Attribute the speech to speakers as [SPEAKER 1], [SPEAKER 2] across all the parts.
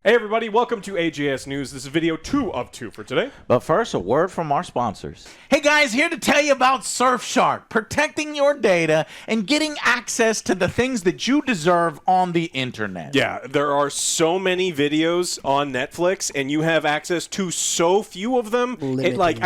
[SPEAKER 1] Hey everybody, welcome to AJS News. This is video 2 of 2 for today.
[SPEAKER 2] But first, a word from our sponsors.
[SPEAKER 3] Hey guys, here to tell you about Surfshark, protecting your data and getting access to the things that you deserve on the internet.
[SPEAKER 1] Yeah, there are so many videos on Netflix, and you have access to so few of them. It's like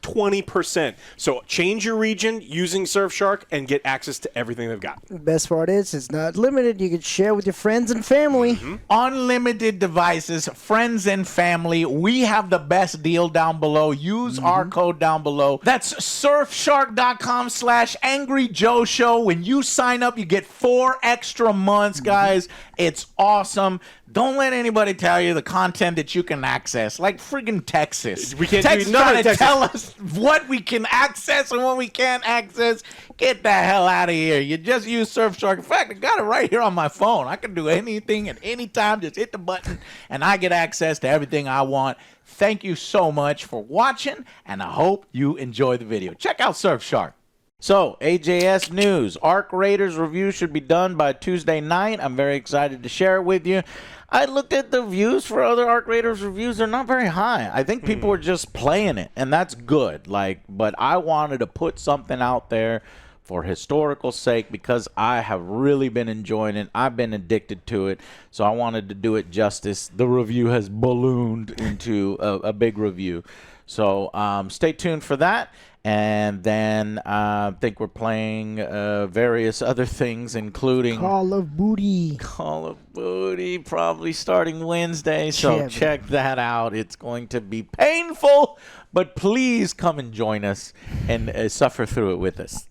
[SPEAKER 1] 20%. So change your region using Surfshark and get access to everything they've got.
[SPEAKER 4] The best part is it's not limited. You can share with your friends and family.
[SPEAKER 3] Unlimited devices, friends and family. We have the best deal down below. Use our code down below. That's surfshark.com/angryjoeshow. When you sign up, you get 4 extra months, guys. It's awesome. Don't let anybody tell you the content that you can access, like friggin' Texas.
[SPEAKER 1] We can't
[SPEAKER 3] Texas
[SPEAKER 1] do none
[SPEAKER 3] trying
[SPEAKER 1] of
[SPEAKER 3] to
[SPEAKER 1] Texas.
[SPEAKER 3] tell us what we can access and what we can't access. Get the hell out of here. You just use Surfshark. In fact, I got it right here on my phone. I can do anything at any time. Just hit the button, and I get access to everything I want. Thank you so much for watching, and I hope you enjoy the video. Check out Surfshark.
[SPEAKER 2] So, AJS News. Arc Raiders review should be done by Tuesday night. I'm very excited to share it with you. I looked at the views for other Arc Raiders reviews. They're not very high. I think people are just playing it, and that's good. But I wanted to put something out there for historical sake because I have really been enjoying it. I've been addicted to it, so I wanted to do it justice. The review has ballooned into a big review. So stay tuned for that. And then I think we're playing various other things, including
[SPEAKER 4] Call of Booty.
[SPEAKER 2] Call of Booty, probably starting Wednesday. So check that out. It's going to be painful, but please come and join us and suffer through it with us.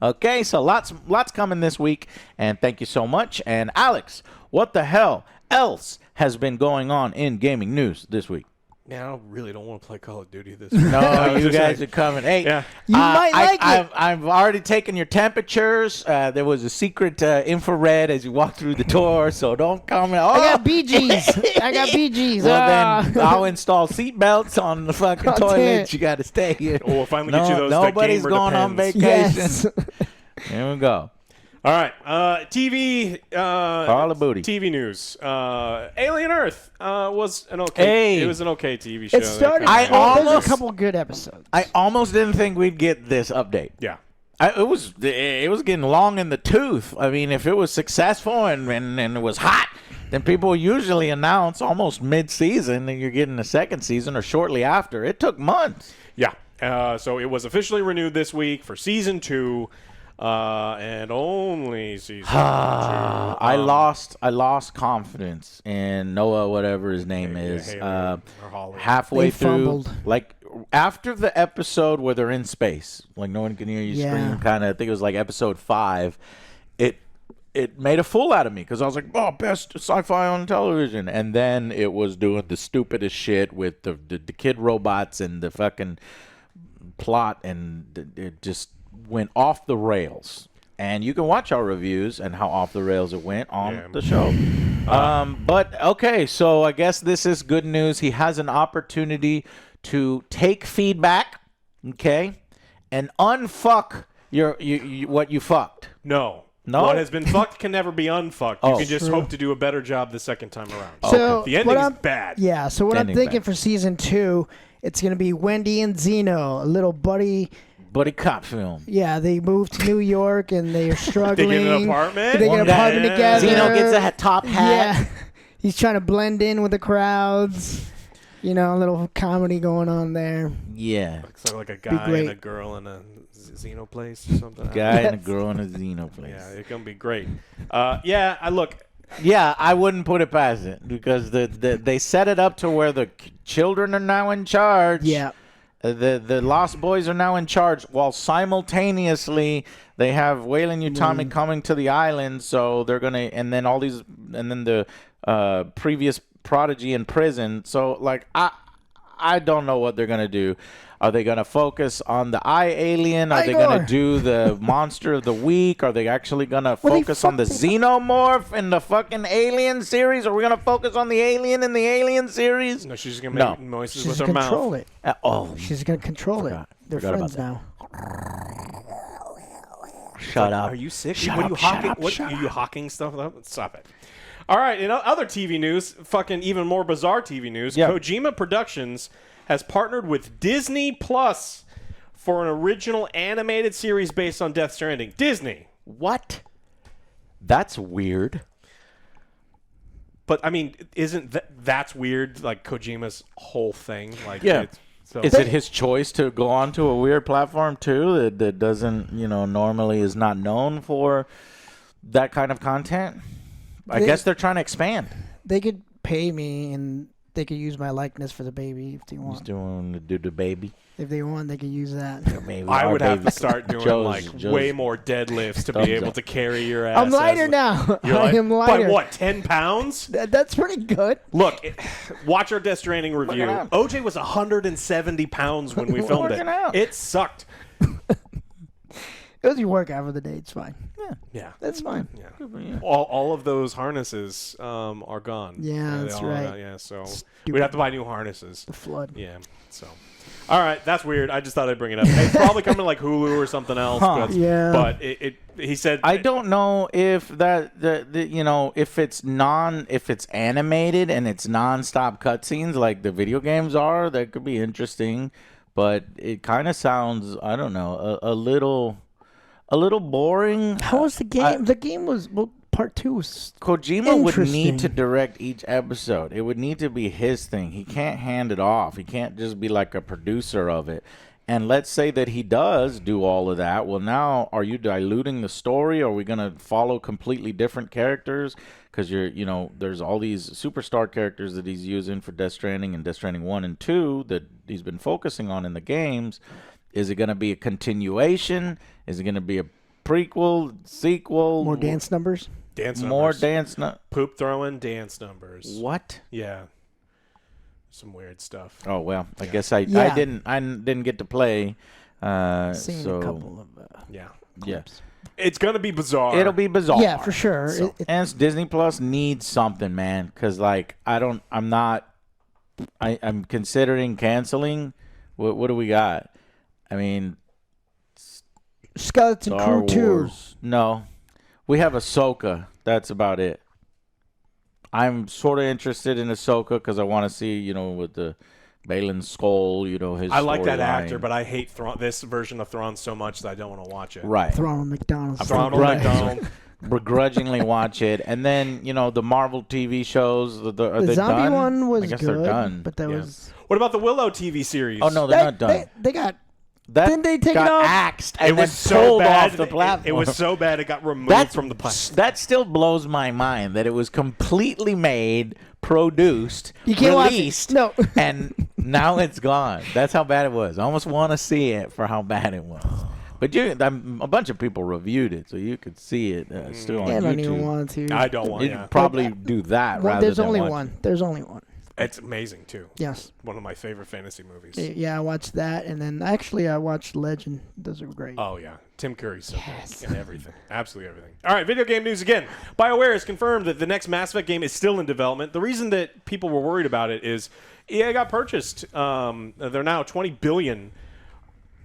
[SPEAKER 2] Okay, so lots coming this week, and thank you so much. And Alex, what the hell else has been going on in gaming news this week?
[SPEAKER 1] Man, I really don't want to play Call of Duty this
[SPEAKER 2] No, you guys are coming. Hey,
[SPEAKER 1] yeah.
[SPEAKER 4] You might like it.
[SPEAKER 2] I've already taken your temperatures. There was a secret infrared as you walk through the door, so don't come. Oh,
[SPEAKER 4] I got BGs. I got BGs.
[SPEAKER 2] Well, then I'll install seatbelts on the fucking toilet. You got to stay here.
[SPEAKER 1] Or we'll finally get you those.
[SPEAKER 2] Nobody's
[SPEAKER 1] gamer
[SPEAKER 2] going on
[SPEAKER 1] depends.
[SPEAKER 2] vacation.
[SPEAKER 4] Yes.
[SPEAKER 2] Here we go.
[SPEAKER 1] All right, TV.
[SPEAKER 2] Call of Booty.
[SPEAKER 1] TV news. Alien Earth was an okay. It was an okay TV show.
[SPEAKER 4] It started.
[SPEAKER 2] I
[SPEAKER 4] There's a couple good episodes.
[SPEAKER 2] I almost didn't think we'd get this update.
[SPEAKER 1] Yeah.
[SPEAKER 2] It was getting long in the tooth. I mean, if it was successful and it was hot, then people usually announce almost mid-season that you're getting a second season or shortly after. It took months.
[SPEAKER 1] Yeah. So it was officially renewed this week for season 2. And only season 2.
[SPEAKER 2] I lost confidence in Noah, whatever his name is. Halfway through, like after the episode where they're in space, like no one can hear you scream. Kind of, I think it was like episode 5. It made a fool out of me because I was like, "Oh, best sci-fi on television," and then it was doing the stupidest shit with the kid robots and the fucking plot, and it just went off the rails. And you can watch our reviews and how off the rails it went on the show. But okay, so I guess this is good news. He has an opportunity to take feedback, okay, and unfuck what you fucked.
[SPEAKER 1] No. What has been fucked can never be unfucked. You can just hope to do a better job the second time around.
[SPEAKER 4] So
[SPEAKER 1] the ending is bad.
[SPEAKER 4] Yeah, so what I'm thinking for season 2, it's going to be Wendy and Zeno, a little buddy
[SPEAKER 2] cop film.
[SPEAKER 4] Yeah, they moved to New York and they are struggling.
[SPEAKER 1] They get an apartment?
[SPEAKER 4] They get an apartment together.
[SPEAKER 2] Zeno gets a top hat.
[SPEAKER 4] Yeah. He's trying to blend in with the crowds. You know, a little comedy going on there.
[SPEAKER 2] Yeah.
[SPEAKER 1] Looks like a guy and a girl in a Xeno place or something.
[SPEAKER 2] Guy and a girl in a Xeno place.
[SPEAKER 1] Yeah, it's going to be great. Look.
[SPEAKER 2] Yeah, I wouldn't put it past it because they set it up to where the children are now in charge.
[SPEAKER 4] Yeah.
[SPEAKER 2] The Lost Boys are now in charge, while simultaneously they have Wayland Utami coming to the island. So they're gonna, and then the previous prodigy in prison. So like I don't know what they're gonna do. Are they gonna focus on the alien? Are they gonna do the monster of the week? Are they actually gonna focus on the xenomorph in the fucking Alien series? Are we gonna focus on the alien in the Alien series?
[SPEAKER 1] No, she's just gonna make noises with her mouth.
[SPEAKER 4] Control it.
[SPEAKER 2] She's
[SPEAKER 4] gonna control it. They're friends now.
[SPEAKER 2] Shut up.
[SPEAKER 1] Are you sick?
[SPEAKER 2] Shut
[SPEAKER 1] what
[SPEAKER 2] up,
[SPEAKER 1] are you
[SPEAKER 2] shut
[SPEAKER 1] hawking?
[SPEAKER 2] up,
[SPEAKER 1] What
[SPEAKER 2] shut
[SPEAKER 1] are you hawking stuff up? Stop it. All right, in other TV news, fucking even more bizarre TV news, Kojima Productions has partnered with Disney Plus for an original animated series based on Death Stranding. Disney.
[SPEAKER 2] What? That's weird.
[SPEAKER 1] But, I mean, isn't that's weird, like Kojima's whole thing? Like,
[SPEAKER 2] yeah.
[SPEAKER 1] So.
[SPEAKER 2] Is it his choice to go onto a weird platform, too, that doesn't, normally is not known for that kind of content? I guess they're trying to expand.
[SPEAKER 4] They could pay me, and they could use my likeness for the baby if they want.
[SPEAKER 2] He's doing to do the baby.
[SPEAKER 4] If they want, they could use that.
[SPEAKER 1] I would have to start doing way more deadlifts to be able to carry your ass.
[SPEAKER 4] I'm lighter now. I am lighter.
[SPEAKER 1] By what, 10 pounds?
[SPEAKER 4] That's pretty good.
[SPEAKER 1] Look, watch our Death Stranding review. OJ was 170 pounds when we filmed it. It sucked.
[SPEAKER 4] It was your workout for the day. It's fine.
[SPEAKER 1] Yeah.
[SPEAKER 4] That's fine.
[SPEAKER 1] Yeah. All of those harnesses are gone.
[SPEAKER 4] Yeah, that's right.
[SPEAKER 1] Yeah, so we'd have to buy new harnesses.
[SPEAKER 4] The flood.
[SPEAKER 1] Yeah, so. All right, that's weird. I just thought I'd bring it up. It's probably coming to like Hulu or something else. But he said.
[SPEAKER 2] I don't know if if it's animated and it's nonstop cutscenes like the video games are, that could be interesting. But it kind of sounds, I don't know, a little boring.
[SPEAKER 4] How was the game? The game was part 2 was
[SPEAKER 2] Kojima would need to direct each episode. It would need to be his thing. He can't hand it off. He can't just be like a producer of it. And let's say that he does do all of that. Well, now are you diluting the story? Are we going to follow completely different characters? Because there's all these superstar characters that he's using for Death Stranding and Death Stranding 1 and 2 that he's been focusing on in the games. Is it going to be a continuation? Is it going to be a prequel, sequel?
[SPEAKER 4] More dance numbers?
[SPEAKER 2] More dance numbers.
[SPEAKER 1] Poop throwing dance numbers.
[SPEAKER 2] What?
[SPEAKER 1] Yeah. Some weird stuff.
[SPEAKER 2] Oh well, I guess I didn't get to play.
[SPEAKER 4] Seen a couple of
[SPEAKER 2] clips.
[SPEAKER 1] It's gonna be bizarre.
[SPEAKER 2] It'll be bizarre.
[SPEAKER 4] Yeah, for sure.
[SPEAKER 2] So, and Disney Plus needs something, man. Because I'm considering canceling. What do we got? I mean,
[SPEAKER 4] Skeleton
[SPEAKER 2] Star
[SPEAKER 4] Crew 2.
[SPEAKER 2] Wars. No. We have Ahsoka. That's about it. I'm sort of interested in Ahsoka because I want to see, with the Balin Skull, his
[SPEAKER 1] I like that
[SPEAKER 2] line.
[SPEAKER 1] actor, but I hate this version of Thrawn so much that I don't want to watch it.
[SPEAKER 2] Right.
[SPEAKER 4] Ronald McDonald.
[SPEAKER 1] McDonald.
[SPEAKER 2] Begrudgingly watch it. And then, the Marvel TV shows.
[SPEAKER 4] The zombie one was
[SPEAKER 2] I guess
[SPEAKER 4] good,
[SPEAKER 2] they're done.
[SPEAKER 4] but that was...
[SPEAKER 1] What about the Willow TV series?
[SPEAKER 2] Oh, no, they're not done.
[SPEAKER 4] They got...
[SPEAKER 2] That
[SPEAKER 4] Didn't they take
[SPEAKER 2] got
[SPEAKER 4] it off?
[SPEAKER 2] axed and
[SPEAKER 1] it was
[SPEAKER 2] then
[SPEAKER 1] so
[SPEAKER 2] pulled
[SPEAKER 1] bad
[SPEAKER 2] off the platform.
[SPEAKER 1] It was so bad it got removed from the platform.
[SPEAKER 2] That still blows my mind that it was completely made, produced,
[SPEAKER 4] you can't
[SPEAKER 2] released,
[SPEAKER 4] watch it. No.
[SPEAKER 2] and now it's gone. That's how bad it was. I almost want to see it for how bad it was. But a bunch of people reviewed it, so you could see it still on YouTube.
[SPEAKER 4] I don't even want to.
[SPEAKER 1] I don't want to.
[SPEAKER 2] You'd probably do that rather
[SPEAKER 4] There's
[SPEAKER 2] than
[SPEAKER 4] only
[SPEAKER 2] watch
[SPEAKER 4] one. There's only one.
[SPEAKER 1] It's amazing, too.
[SPEAKER 4] Yes.
[SPEAKER 1] One of my favorite fantasy movies.
[SPEAKER 4] Yeah, I watched that, and then actually I watched Legend. Those are great.
[SPEAKER 1] Oh, yeah. Tim Curry's so good in everything. Absolutely everything. All right, video game news again. BioWare has confirmed that the next Mass Effect game is still in development. The reason that people were worried about it is EA got purchased. They're now $20 billion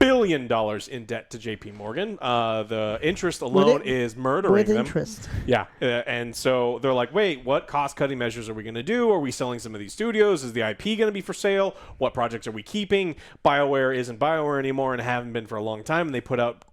[SPEAKER 1] in debt to JP Morgan. The interest alone is murdering them.
[SPEAKER 4] With interest.
[SPEAKER 1] Yeah. And so they're like, wait, what cost-cutting measures are we going to do? Are we selling some of these studios? Is the IP going to be for sale? What projects are we keeping? BioWare isn't BioWare anymore and haven't been for a long time, and they put out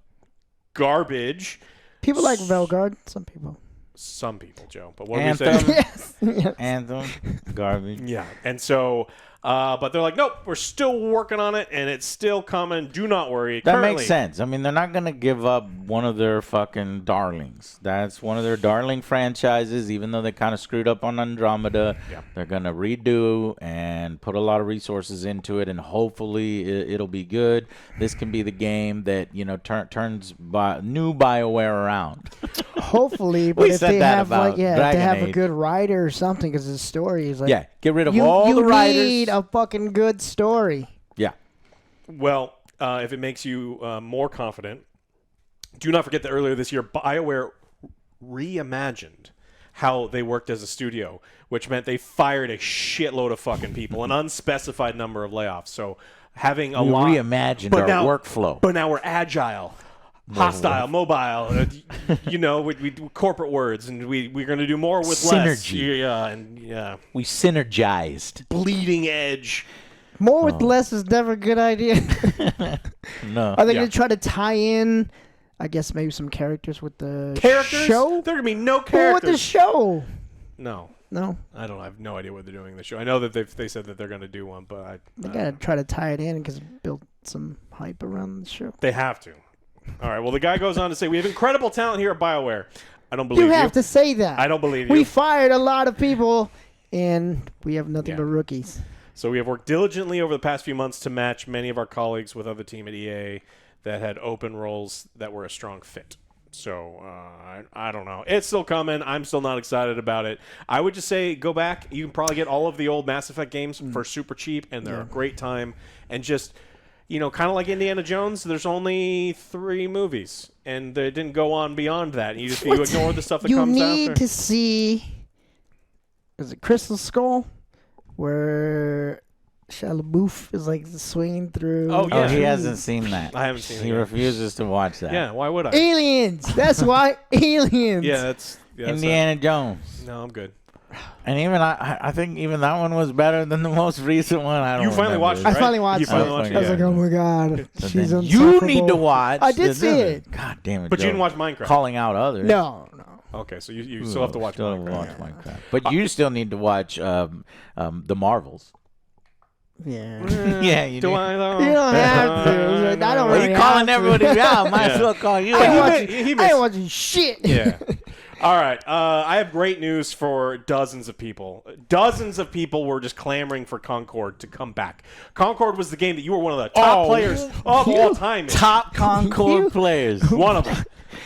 [SPEAKER 1] garbage.
[SPEAKER 4] People like Velgard. Some people.
[SPEAKER 1] Some people, Joe. But what are
[SPEAKER 2] Anthem.
[SPEAKER 1] we saying?
[SPEAKER 4] Yes.
[SPEAKER 2] Anthem, garbage.
[SPEAKER 1] Yeah. And so... but they're like, nope, we're still working on it, and it's still coming. Do not worry.
[SPEAKER 2] That makes sense. I mean, they're not going to give up one of their fucking darlings. That's one of their darling franchises, even though they kind of screwed up on Andromeda.
[SPEAKER 1] Yeah.
[SPEAKER 2] They're going to redo and put a lot of resources into it, and hopefully it'll be good. This can be the game that, turns new BioWare around.
[SPEAKER 4] Hopefully, but if they have a good writer or something, because the story is like...
[SPEAKER 2] Get rid of all the writers.
[SPEAKER 4] You need a fucking good story.
[SPEAKER 2] Yeah.
[SPEAKER 1] Well, if it makes you more confident, do not forget that earlier this year, BioWare reimagined how they worked as a studio, which meant they fired a shitload of fucking people, an unspecified number of layoffs. So having a lot...
[SPEAKER 2] reimagined our workflow.
[SPEAKER 1] But now we're agile. hostile, mobile. We do corporate words, and we're going to do more with
[SPEAKER 2] synergy.
[SPEAKER 1] less.
[SPEAKER 2] We synergized.
[SPEAKER 1] Bleeding edge.
[SPEAKER 4] More with less is never a good idea.
[SPEAKER 2] No.
[SPEAKER 4] Are they going to try to tie in, I guess, maybe some characters with the
[SPEAKER 1] Characters?
[SPEAKER 4] show?
[SPEAKER 1] There are going to be no
[SPEAKER 4] Or
[SPEAKER 1] characters.
[SPEAKER 4] with the show?
[SPEAKER 1] No.
[SPEAKER 4] No.
[SPEAKER 1] I don't. I have no idea what they're doing in the show. I know that they said that they're going to do one, but
[SPEAKER 4] They got to try to tie it in because build some hype around the show.
[SPEAKER 1] they have to. All right. Well, the guy goes on to say, "We have incredible talent here at BioWare." I don't believe you.
[SPEAKER 4] You have to say that.
[SPEAKER 1] I don't believe you.
[SPEAKER 4] We fired a lot of people, and we have nothing but rookies.
[SPEAKER 1] So we have worked diligently over the past few months to match many of our colleagues with other team at EA that had open roles that were a strong fit. So I don't know. It's still coming. I'm still not excited about it. I would just say go back. You can probably get all of the old Mass Effect games for super cheap, and they're a great time. And just, kind of like Indiana Jones, there's only 3 movies, and they didn't go on beyond that. You ignore the stuff that comes after.
[SPEAKER 4] You need to see, is it Crystal Skull, where Shia LaBeouf is like swinging through.
[SPEAKER 1] Oh, yeah.
[SPEAKER 2] Oh, he hasn't seen that.
[SPEAKER 1] I haven't seen it
[SPEAKER 2] He
[SPEAKER 1] yet.
[SPEAKER 2] refuses to watch that.
[SPEAKER 1] Yeah, why would I?
[SPEAKER 4] Aliens. That's why aliens.
[SPEAKER 1] Yeah, that's
[SPEAKER 2] Indiana Jones.
[SPEAKER 1] No, I'm good.
[SPEAKER 2] And even I think even that one was better than the most recent one. I don't.
[SPEAKER 1] You finally
[SPEAKER 2] remember
[SPEAKER 1] watched it,
[SPEAKER 4] I
[SPEAKER 1] right?
[SPEAKER 4] finally watched
[SPEAKER 1] You
[SPEAKER 4] it.
[SPEAKER 1] finally watched
[SPEAKER 4] I was
[SPEAKER 1] it.
[SPEAKER 4] like, oh my god,
[SPEAKER 2] But
[SPEAKER 4] she's
[SPEAKER 2] then
[SPEAKER 4] unsufferable.
[SPEAKER 2] you need to watch.
[SPEAKER 4] I did see it.
[SPEAKER 2] God damn it!
[SPEAKER 1] But you
[SPEAKER 2] Joe.
[SPEAKER 1] didn't watch Minecraft.
[SPEAKER 2] Calling out others.
[SPEAKER 4] No.
[SPEAKER 1] Okay, so you still have to watch
[SPEAKER 2] Still
[SPEAKER 1] Minecraft.
[SPEAKER 2] watch Minecraft. But you still need to watch the Marvels.
[SPEAKER 4] Yeah.
[SPEAKER 2] Yeah, you do.
[SPEAKER 1] I though?
[SPEAKER 4] You don't have to. I don't
[SPEAKER 2] Well,
[SPEAKER 4] really
[SPEAKER 2] you calling
[SPEAKER 4] have to.
[SPEAKER 2] everybody out? Might as
[SPEAKER 1] Yeah.
[SPEAKER 2] well call you.
[SPEAKER 4] I ain't
[SPEAKER 2] out.
[SPEAKER 4] watching,
[SPEAKER 1] he
[SPEAKER 4] I
[SPEAKER 1] missed-
[SPEAKER 4] ain't watching shit.
[SPEAKER 1] Yeah. All right. I have great news for dozens of people. Dozens of people were just clamoring for Concord to come back. Concord was the game that you were one of the top players of all time in.
[SPEAKER 2] Top Concord players.
[SPEAKER 1] One of them.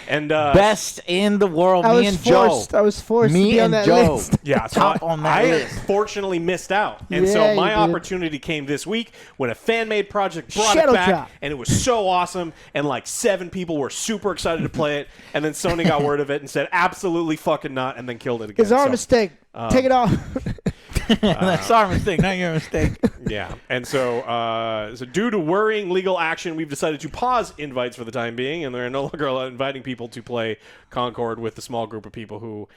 [SPEAKER 1] And
[SPEAKER 2] Best in the world.
[SPEAKER 4] I
[SPEAKER 2] Me
[SPEAKER 4] was
[SPEAKER 2] and
[SPEAKER 4] forced.
[SPEAKER 2] Joe.
[SPEAKER 4] I was forced
[SPEAKER 2] Me
[SPEAKER 4] to be on
[SPEAKER 2] and
[SPEAKER 4] that
[SPEAKER 2] Joe.
[SPEAKER 4] list.
[SPEAKER 1] yeah, so
[SPEAKER 2] top on that
[SPEAKER 1] I
[SPEAKER 2] list.
[SPEAKER 1] unfortunately missed out. And
[SPEAKER 4] Yeah,
[SPEAKER 1] so my
[SPEAKER 4] you did.
[SPEAKER 1] opportunity came this week when a fan-made project brought
[SPEAKER 4] Shadow
[SPEAKER 1] it back,
[SPEAKER 4] Drop.
[SPEAKER 1] and it was so awesome, and like 7 people were super excited to play it, and then Sony got word of it and said, absolutely fucking not, and then killed it again.
[SPEAKER 4] It's our
[SPEAKER 1] So,
[SPEAKER 4] mistake. Take it off.
[SPEAKER 2] That's our mistake, not your mistake.
[SPEAKER 1] Yeah, and so due to worrying legal action, we've decided to pause invites for the time being, and they're no longer inviting people to play Concord with the small group of people who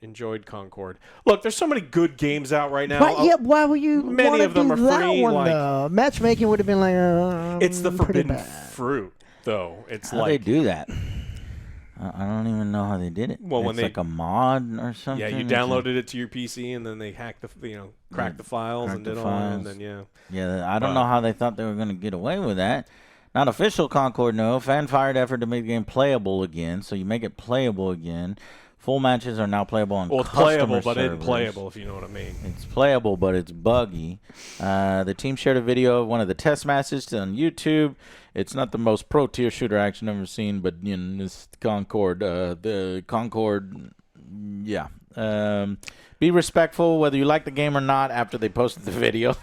[SPEAKER 1] enjoyed Concord. Look, there's so many good games out right now.
[SPEAKER 4] Why would you
[SPEAKER 1] Many
[SPEAKER 4] wanna
[SPEAKER 1] of them
[SPEAKER 4] do
[SPEAKER 1] are
[SPEAKER 4] that
[SPEAKER 1] free,
[SPEAKER 4] one,
[SPEAKER 1] like-
[SPEAKER 4] though? Matchmaking would have been like
[SPEAKER 1] It's the
[SPEAKER 4] pretty
[SPEAKER 1] forbidden
[SPEAKER 4] bad.
[SPEAKER 1] fruit, though. It's
[SPEAKER 2] How
[SPEAKER 1] like
[SPEAKER 2] they do that? I don't even know how they did it.
[SPEAKER 1] Well, when
[SPEAKER 2] it's
[SPEAKER 1] they-
[SPEAKER 2] like a mod or something.
[SPEAKER 1] yeah, you downloaded it to your PC, and then they hacked cracked the files
[SPEAKER 2] cracked
[SPEAKER 1] and
[SPEAKER 2] the
[SPEAKER 1] did all that, and
[SPEAKER 2] files.
[SPEAKER 1] then
[SPEAKER 2] Yeah, I don't know how they thought they were going to get away with that. Not official Concord, no. Fan-fired effort to make the game playable again, so you make it playable again. Full matches are now playable on
[SPEAKER 1] well, it's
[SPEAKER 2] customer
[SPEAKER 1] playable, but
[SPEAKER 2] servers.
[SPEAKER 1] isn't playable, if you know what I mean.
[SPEAKER 2] It's playable, but it's buggy. The team shared a video of one of the test matches on YouTube. It's not the most pro-tier shooter action I've ever seen, but this Concord, the Concord, yeah. Be respectful whether you like the game or not after they posted the video.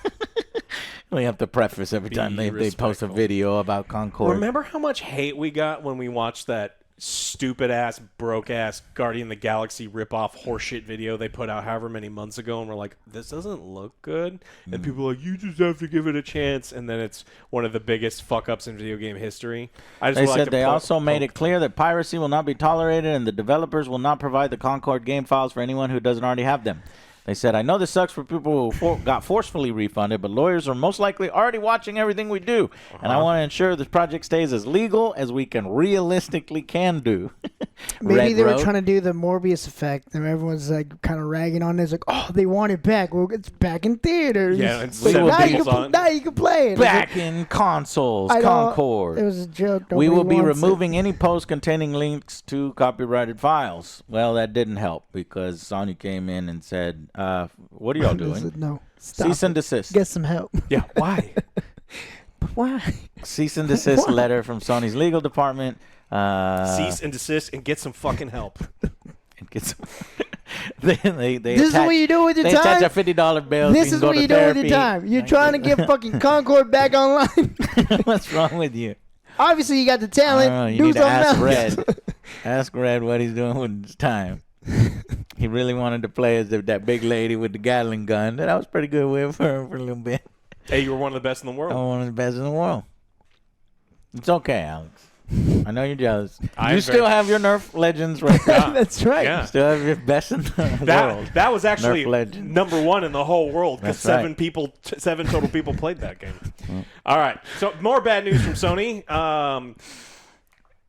[SPEAKER 2] We have to preface every time they post a
[SPEAKER 1] respectful.
[SPEAKER 2] video about Concord.
[SPEAKER 1] Remember how much hate we got when we watched that stupid-ass, broke-ass Guardian of the Galaxy rip-off horseshit video they put out however many months ago, and we're like, this doesn't look good? And people are like, you just have to give it a chance, and then it's one of the biggest fuck-ups in video game history. I just
[SPEAKER 2] They
[SPEAKER 1] would like
[SPEAKER 2] said
[SPEAKER 1] to
[SPEAKER 2] they
[SPEAKER 1] poke-
[SPEAKER 2] also made
[SPEAKER 1] poke-
[SPEAKER 2] it clear that piracy will not be tolerated and the developers will not provide the Concord game files for anyone who doesn't already have them. They said, I know this sucks for people who got forcefully refunded, but lawyers are most likely already watching everything we do. And I want to ensure this project stays as legal as we can realistically can do.
[SPEAKER 4] Maybe
[SPEAKER 2] Red
[SPEAKER 4] they were
[SPEAKER 2] Road.
[SPEAKER 4] trying to do the Morbius effect, and everyone's like kind of ragging on it. It's like, oh, they want it back. Well, it's back in theaters.
[SPEAKER 1] Yeah, and
[SPEAKER 4] Like,
[SPEAKER 1] 7
[SPEAKER 4] now, you
[SPEAKER 1] people's
[SPEAKER 4] can,
[SPEAKER 1] on.
[SPEAKER 4] now you can play it.
[SPEAKER 2] Back in consoles,
[SPEAKER 4] I don't-
[SPEAKER 2] Concord.
[SPEAKER 4] It was a joke.
[SPEAKER 2] We will
[SPEAKER 4] Nobody
[SPEAKER 2] be
[SPEAKER 4] wants it.
[SPEAKER 2] removing any posts containing links to copyrighted files. Well, that didn't help because Sony came in and said, what are y'all
[SPEAKER 4] This
[SPEAKER 2] doing?
[SPEAKER 4] is- No. Stop
[SPEAKER 2] Cease and
[SPEAKER 4] it.
[SPEAKER 2] desist.
[SPEAKER 4] Get some help.
[SPEAKER 1] Yeah, why?
[SPEAKER 4] Why?
[SPEAKER 2] Cease and desist letter from Sony's legal department.
[SPEAKER 1] Cease and desist and get some fucking help.
[SPEAKER 2] And get some they
[SPEAKER 4] This is what you do with your
[SPEAKER 2] They attach
[SPEAKER 4] time.
[SPEAKER 2] a $50 bill.
[SPEAKER 4] This is what you do with your time. You're trying to get fucking Concord back online.
[SPEAKER 2] What's wrong with you?
[SPEAKER 4] Obviously, you got the
[SPEAKER 2] I
[SPEAKER 4] talent.
[SPEAKER 2] don't know. You
[SPEAKER 4] do
[SPEAKER 2] need to
[SPEAKER 4] something
[SPEAKER 2] ask
[SPEAKER 4] else.
[SPEAKER 2] Red. Ask Red what he's doing with his time. He really wanted to play as that big lady with the Gatling gun that I was pretty good with for a little bit.
[SPEAKER 1] Hey, you were one of the best in the
[SPEAKER 2] I'm
[SPEAKER 1] world.
[SPEAKER 2] one of the best in the world. It's okay, Alex. I know you're jealous. You still have your Nerf Legends right now.
[SPEAKER 4] That's right.
[SPEAKER 2] You still have your best in the world.
[SPEAKER 1] That was actually
[SPEAKER 2] Nerf
[SPEAKER 1] number 1 in the whole world because
[SPEAKER 2] That's
[SPEAKER 1] seven total people played that game. All right. So more bad news from Sony.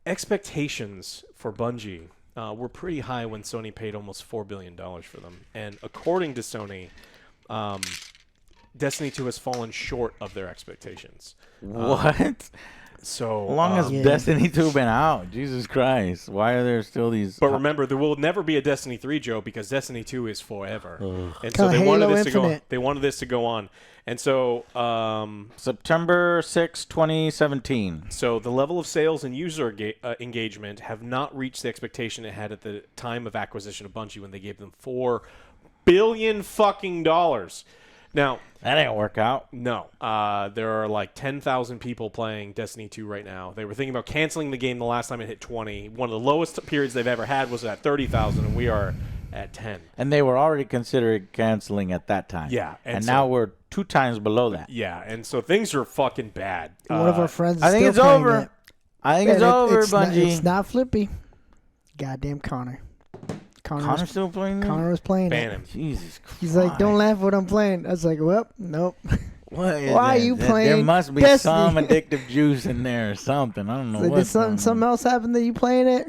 [SPEAKER 1] Expectations for Bungie were pretty high when Sony paid almost $4 billion for them. And according to Sony, Destiny 2 has fallen short of their expectations.
[SPEAKER 2] What?
[SPEAKER 1] So
[SPEAKER 2] how long has Destiny 2 been out? Jesus Christ. Why are there still these...
[SPEAKER 1] But remember, there will never be a Destiny 3, Joe, because Destiny 2 is forever. And so
[SPEAKER 4] Kinda
[SPEAKER 1] they wanted
[SPEAKER 4] Halo
[SPEAKER 1] this to go on.
[SPEAKER 4] Infinite.
[SPEAKER 1] They wanted this to go on. And so
[SPEAKER 2] September 6, 2017.
[SPEAKER 1] So the level of sales and user engagement have not reached the expectation it had at the time of acquisition of Bungie when they gave them $4 billion fucking dollars. Now,
[SPEAKER 2] that didn't work out.
[SPEAKER 1] No. There are like 10,000 people playing Destiny 2 right now. They were thinking about canceling the game the last time it hit 20. One of the lowest periods they've ever had was at 30,000, and we are at 10.
[SPEAKER 2] And they were already considering canceling at that time.
[SPEAKER 1] Yeah.
[SPEAKER 2] And so, now we're 2 times below that.
[SPEAKER 1] Yeah, and so things are fucking bad.
[SPEAKER 4] One of our friends is
[SPEAKER 2] I think
[SPEAKER 4] still
[SPEAKER 2] it's
[SPEAKER 4] playing
[SPEAKER 2] over.
[SPEAKER 4] that.
[SPEAKER 2] I think it's over, Bungie.
[SPEAKER 4] It's not Flippy. Goddamn Connor.
[SPEAKER 2] Connor's still playing that?
[SPEAKER 4] Connor was playing
[SPEAKER 1] Ban
[SPEAKER 4] it.
[SPEAKER 1] him.
[SPEAKER 2] Jesus Christ.
[SPEAKER 4] He's like, don't laugh what I'm playing. I was like, well, nope.
[SPEAKER 2] What is
[SPEAKER 4] Why are
[SPEAKER 2] that?
[SPEAKER 4] you playing
[SPEAKER 2] There must be
[SPEAKER 4] Destiny?
[SPEAKER 2] some addictive juice in there or something. I don't know
[SPEAKER 4] So
[SPEAKER 2] what's
[SPEAKER 4] did something else happen that you playing it?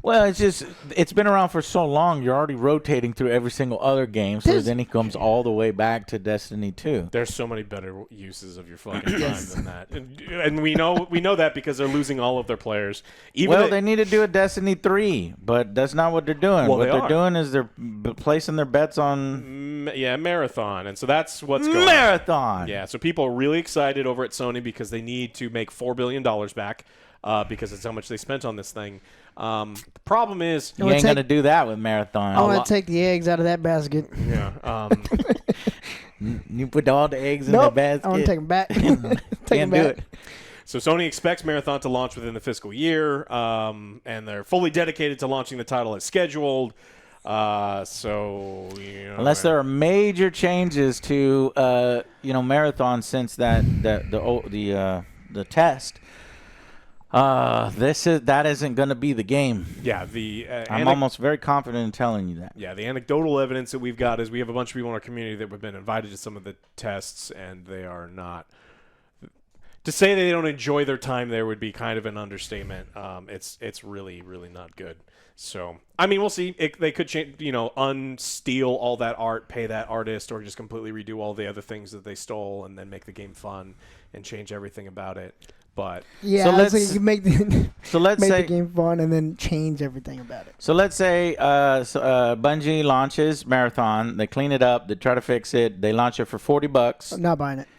[SPEAKER 2] Well, it's been around for so long. You're already rotating through every single other game, so then he comes all the way back to Destiny 2.
[SPEAKER 1] There's so many better uses of your fucking time than that, and we know that because they're losing all of their players.
[SPEAKER 2] They need to do a Destiny 3, but that's not what they're doing.
[SPEAKER 1] Well,
[SPEAKER 2] what they're doing is they're placing their bets on
[SPEAKER 1] Marathon, and so that's what's going
[SPEAKER 2] Marathon.
[SPEAKER 1] On. Yeah, so people are really excited over at Sony because they need to make $4 billion back because it's how much they spent on this thing. The problem is
[SPEAKER 2] you ain't gonna do that with Marathon.
[SPEAKER 4] I want to take the eggs out of that basket.
[SPEAKER 1] Yeah.
[SPEAKER 2] You put all the eggs in the basket.
[SPEAKER 4] I want to take them back.
[SPEAKER 2] Can't do it.
[SPEAKER 1] So Sony expects Marathon to launch within the fiscal year, and they're fully dedicated to launching the title as scheduled. Unless
[SPEAKER 2] there are major changes to Marathon since the test. That isn't going to be the game.
[SPEAKER 1] Yeah,
[SPEAKER 2] I'm almost very confident in telling you that.
[SPEAKER 1] Yeah, the anecdotal evidence that we've got is we have a bunch of people in our community that have been invited to some of the tests, and they are not. To say they don't enjoy their time there would be kind of an understatement. It's really, really not good. So, I mean, we'll see. They could change, unsteal all that art, pay that artist, or just completely redo all the other things that they stole, and then make the game fun and change everything about it. But
[SPEAKER 4] yeah,
[SPEAKER 2] so let's
[SPEAKER 4] you make the
[SPEAKER 2] let's say
[SPEAKER 4] the game fun and then change everything about it.
[SPEAKER 2] So let's say Bungie launches Marathon, they clean it up, they try to fix it, they launch it for $40.
[SPEAKER 4] I'm not buying it.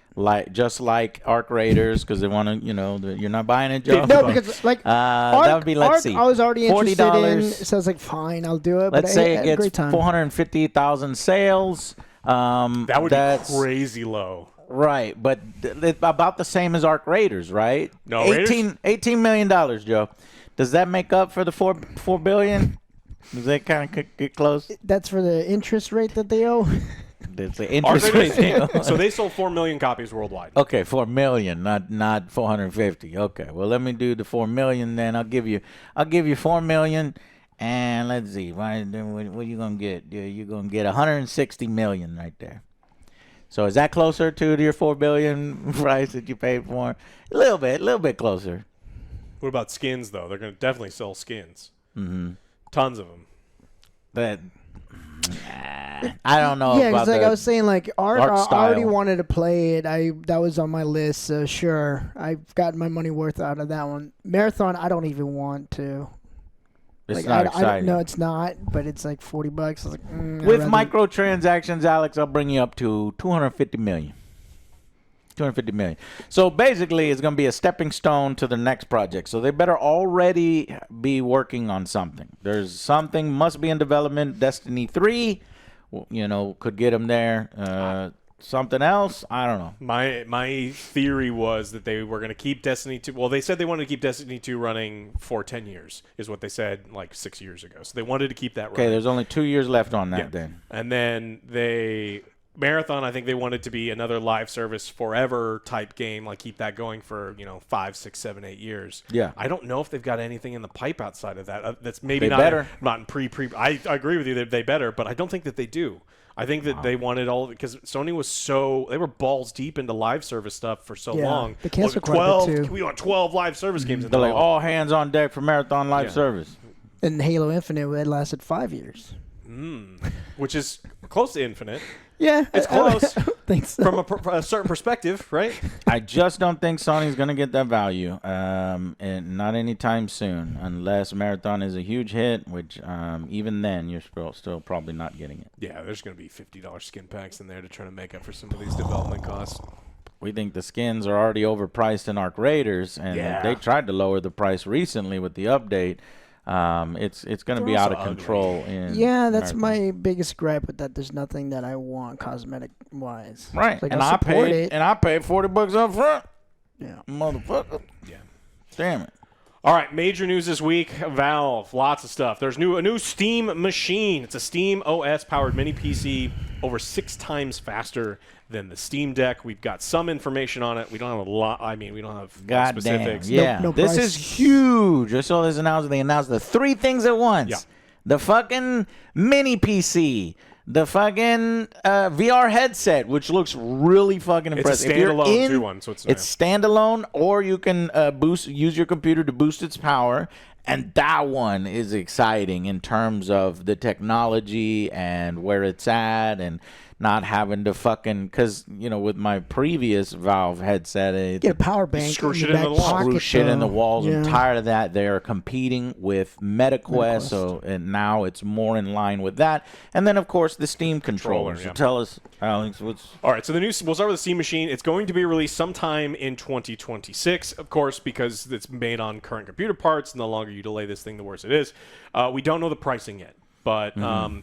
[SPEAKER 2] Just like Arc Raiders, because they want to, you're not buying it, Joe.
[SPEAKER 4] No, because
[SPEAKER 2] that would be
[SPEAKER 4] Arc,
[SPEAKER 2] see,
[SPEAKER 4] I was already interested
[SPEAKER 2] $40.
[SPEAKER 4] in. So I was like, fine, I'll do it.
[SPEAKER 2] Let's
[SPEAKER 4] but
[SPEAKER 2] say
[SPEAKER 4] I
[SPEAKER 2] it
[SPEAKER 4] had a
[SPEAKER 2] gets
[SPEAKER 4] great time.
[SPEAKER 2] 450,000 sales.
[SPEAKER 1] That would be crazy low.
[SPEAKER 2] Right, but about the same as Arc Raiders, right?
[SPEAKER 1] No,
[SPEAKER 2] $18 million, Joe. Does that make up for the $4 billion? Does that kind of get close?
[SPEAKER 4] That's for the interest rate that they owe.
[SPEAKER 2] That's the interest rate.
[SPEAKER 1] So they sold 4 million copies worldwide.
[SPEAKER 2] Okay, 4 million, not 450. Okay, well let me do the 4 million then. I'll give you 4 million, and let's see, what are you gonna get? You're gonna get 160 million right there. So is that closer to your $4 billion price that you paid for? A little bit closer.
[SPEAKER 1] What about skins, though? They're going to definitely sell skins.
[SPEAKER 2] Mm-hmm.
[SPEAKER 1] Tons of them.
[SPEAKER 2] But I don't know.
[SPEAKER 4] Yeah,
[SPEAKER 2] because
[SPEAKER 4] I was saying, art I already
[SPEAKER 2] style.
[SPEAKER 4] wanted to play it. That was on my list, so sure, I've gotten my money worth out of that one. Marathon, I don't even want to.
[SPEAKER 2] It's not exciting.
[SPEAKER 4] No, it's not. But it's like $40. I was like,
[SPEAKER 2] with microtransactions, Alex, I'll bring you up to 250 million. 250 million. So basically, it's going to be a stepping stone to the next project. So they better already be working on something. There's something must be in development. Destiny 3, could get them there. Something else, I don't know.
[SPEAKER 1] My theory was that they were going to keep Destiny 2. Well, they said they wanted to keep Destiny 2 running for 10 years, is what they said 6 years ago. So they wanted to keep that running.
[SPEAKER 2] Okay, there's only 2 years left on that then.
[SPEAKER 1] And then they Marathon, I think they wanted to be another live service forever type game, like keep that going for 5, 6, 7, 8 years.
[SPEAKER 2] Yeah.
[SPEAKER 1] I don't know if they've got anything in the pipe outside of that. That's maybe
[SPEAKER 2] They
[SPEAKER 1] not
[SPEAKER 2] better.
[SPEAKER 1] not in pre. I agree with you that they better, but I don't think that they do. I think that they wanted all because Sony was they were balls deep into live service stuff for so long.
[SPEAKER 4] They canceled
[SPEAKER 1] Look,
[SPEAKER 4] quite a bit, too.
[SPEAKER 1] We want 12 live service games.
[SPEAKER 2] They're like all hands on deck for Marathon live service.
[SPEAKER 4] And Halo Infinite had lasted 5 years.
[SPEAKER 1] Which is close to infinite.
[SPEAKER 4] Yeah,
[SPEAKER 1] It's close.
[SPEAKER 4] I don't think so.
[SPEAKER 1] From a certain perspective, right?
[SPEAKER 2] I just don't think Sony's going to get that value, and not anytime soon, unless Marathon is a huge hit, which even then you're still probably not getting it.
[SPEAKER 1] Yeah, there's going to be $50 skin packs in there to try to make up for some of these development costs.
[SPEAKER 2] We think the skins are already overpriced in Arc Raiders, and they tried to lower the price recently with the update. It's going to be out of control.
[SPEAKER 4] Yeah, that's my biggest gripe with that. There's nothing that I want cosmetic wise.
[SPEAKER 2] Right,
[SPEAKER 4] like,
[SPEAKER 2] and I paid $40 up front.
[SPEAKER 4] Yeah,
[SPEAKER 2] motherfucker.
[SPEAKER 1] Yeah,
[SPEAKER 2] damn it.
[SPEAKER 1] All right, major news this week. Valve, lots of stuff. There's a new Steam machine. It's a Steam OS powered mini PC, over 6 times faster than the Steam Deck. We've got some information on it. We don't have a lot. I mean, we don't have specifics.
[SPEAKER 2] Yeah,
[SPEAKER 4] no
[SPEAKER 2] this
[SPEAKER 4] price.
[SPEAKER 2] is huge. I saw this announcement. They announced the 3 things at once.
[SPEAKER 1] Yeah.
[SPEAKER 2] The fucking mini PC, the fucking VR headset, which looks really fucking impressive.
[SPEAKER 1] It's a standalone too one, so it's
[SPEAKER 2] standalone, or you can use your computer to boost its power. And that one is exciting in terms of the technology and where it's at, and not having to fucking, because with my previous Valve headset,
[SPEAKER 4] get a power bank,
[SPEAKER 1] screw shit in the wall.
[SPEAKER 2] Screw shit in the walls.
[SPEAKER 4] Yeah.
[SPEAKER 2] I'm tired of that. They're competing with MetaQuest, and now it's more in line with that. And then of course the Steam controller. So tell us, Alex, what's
[SPEAKER 1] all right? So we'll start with the Steam machine. It's going to be released sometime in 2026, of course, because it's made on current computer parts. And the longer you delay this thing, the worse it is. We don't know the pricing yet. But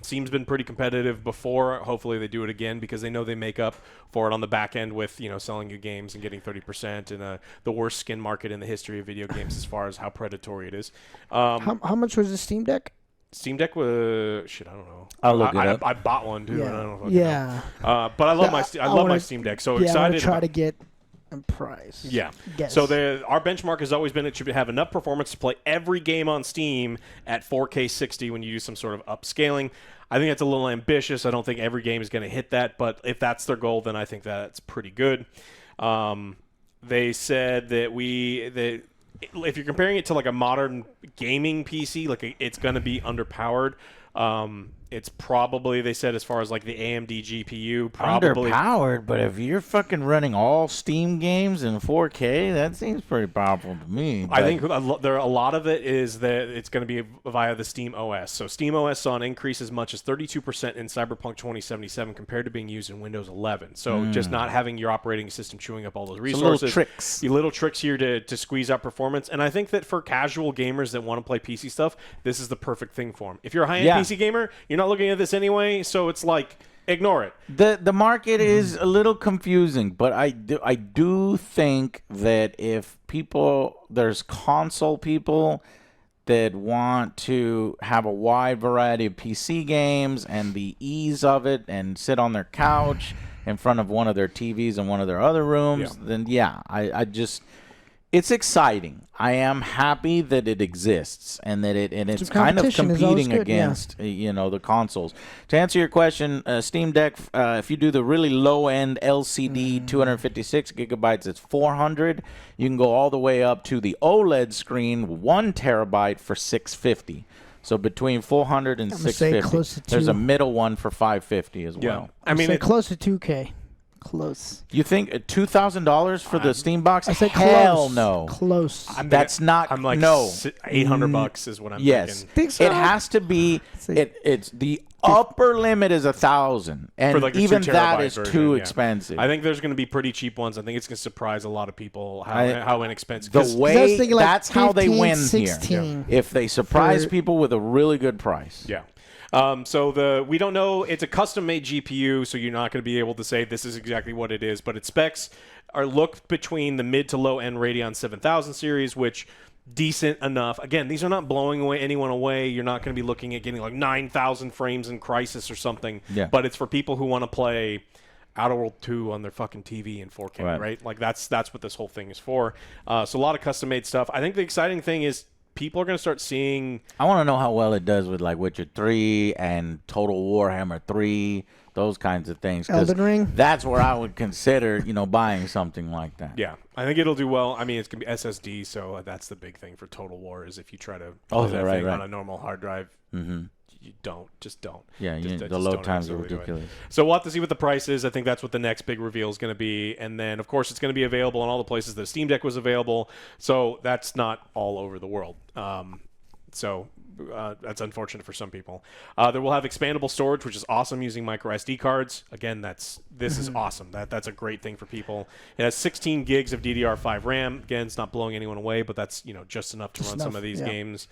[SPEAKER 1] Steam's been pretty competitive before. Hopefully they do it again because they know they make up for it on the back end with selling you games and getting 30% in the worst skin market in the history of video games as far as how predatory it is.
[SPEAKER 4] How much was the Steam Deck?
[SPEAKER 1] Steam Deck was I don't know.
[SPEAKER 2] I'll look it up.
[SPEAKER 1] I bought one too.
[SPEAKER 4] Yeah.
[SPEAKER 1] And I don't know but I love my Steam Deck. So excited.
[SPEAKER 4] I want to try to get a price.
[SPEAKER 1] Yeah.
[SPEAKER 4] Guess.
[SPEAKER 1] So our benchmark has always been it should have enough performance to play every game on Steam at 4K 60 when you do some sort of upscaling. I think that's a little ambitious. I don't think every game is going to hit that, but if that's their goal, then I think that's pretty good. They said that if you're comparing it to like a modern gaming PC, it's going to be underpowered. It's probably, they said, as far as like the AMD GPU, probably
[SPEAKER 2] underpowered. But if you're fucking running all Steam games in 4K, that seems pretty powerful to me.
[SPEAKER 1] I think a lot of it is that it's going to be via the Steam OS. So Steam OS saw an increase as much as 32% in Cyberpunk 2077 compared to being used in Windows 11. So just not having your operating system chewing up all those resources. Little tricks here to squeeze out performance. And I think that for casual gamers that want to play PC stuff, this is the perfect thing for them. If you're a high-end PC gamer, you're not looking at this anyway, so it's like, ignore it.
[SPEAKER 2] The market is a little confusing, but I do think that if there's console people that want to have a wide variety of PC games and the ease of it and sit on their couch in front of one of their TVs in one of their other rooms, then I just... It's exciting. I am happy that it exists and that it's kind of competing against the consoles. To answer your question, Steam Deck, if you do the really low-end LCD 256 gigabytes, it's $400. You can go all the way up to the OLED screen, 1 terabyte for $650. So between $400 and $650. There's a middle one for $550 as well.
[SPEAKER 4] I mean, close to 2K. Close.
[SPEAKER 2] You think $2,000 for the Steam box?
[SPEAKER 4] I say
[SPEAKER 2] hell
[SPEAKER 4] close.
[SPEAKER 2] no.
[SPEAKER 4] Close.
[SPEAKER 2] That's not.
[SPEAKER 1] I'm like
[SPEAKER 2] no.
[SPEAKER 1] $800 is what I'm
[SPEAKER 2] yes.
[SPEAKER 1] thinking.
[SPEAKER 4] Think so?
[SPEAKER 2] It has to be. It's the upper limit is $1,000, and
[SPEAKER 1] like
[SPEAKER 2] even that is
[SPEAKER 1] version,
[SPEAKER 2] too expensive.
[SPEAKER 1] I think there's going to be pretty cheap ones. I think it's going to surprise a lot of people how inexpensive.
[SPEAKER 2] That's how they win
[SPEAKER 4] 16
[SPEAKER 2] here. If they surprise people with a really good price.
[SPEAKER 1] Yeah. So we don't know. It's a custom-made GPU, so you're not going to be able to say this is exactly what it is. But its specs are looked between the mid to low-end Radeon 7000 series, which decent enough. Again, these are not blowing anyone away. You're not going to be looking at getting like 9,000 frames in Crysis or something.
[SPEAKER 2] Yeah.
[SPEAKER 1] But it's for people who want to play Outer World 2 on their fucking TV in 4K, right? Like that's what this whole thing is for. So a lot of custom-made stuff. I think the exciting thing is people are going to start seeing...
[SPEAKER 2] I want to know how well it does with like Witcher 3 and Total Warhammer 3, those kinds of things.
[SPEAKER 4] Elden Ring?
[SPEAKER 2] That's where I would consider, buying something like that.
[SPEAKER 1] Yeah, I think it'll do well. I mean, it's going to be SSD, so that's the big thing for Total War is if you try to play that thing on a normal hard drive, you don't.
[SPEAKER 2] Yeah,
[SPEAKER 1] just
[SPEAKER 2] the load times are ridiculous.
[SPEAKER 1] So we'll have to see what the price is. I think that's what the next big reveal is going to be. And then, of course, it's going to be available in all the places the Steam Deck was available. So that's not all over the world. That's unfortunate for some people. There will have expandable storage, which is awesome using micro SD cards. Again, this is awesome. That's a great thing for people. It has 16 gigs of DDR5 RAM. Again, it's not blowing anyone away, but that's just enough to run some of these games.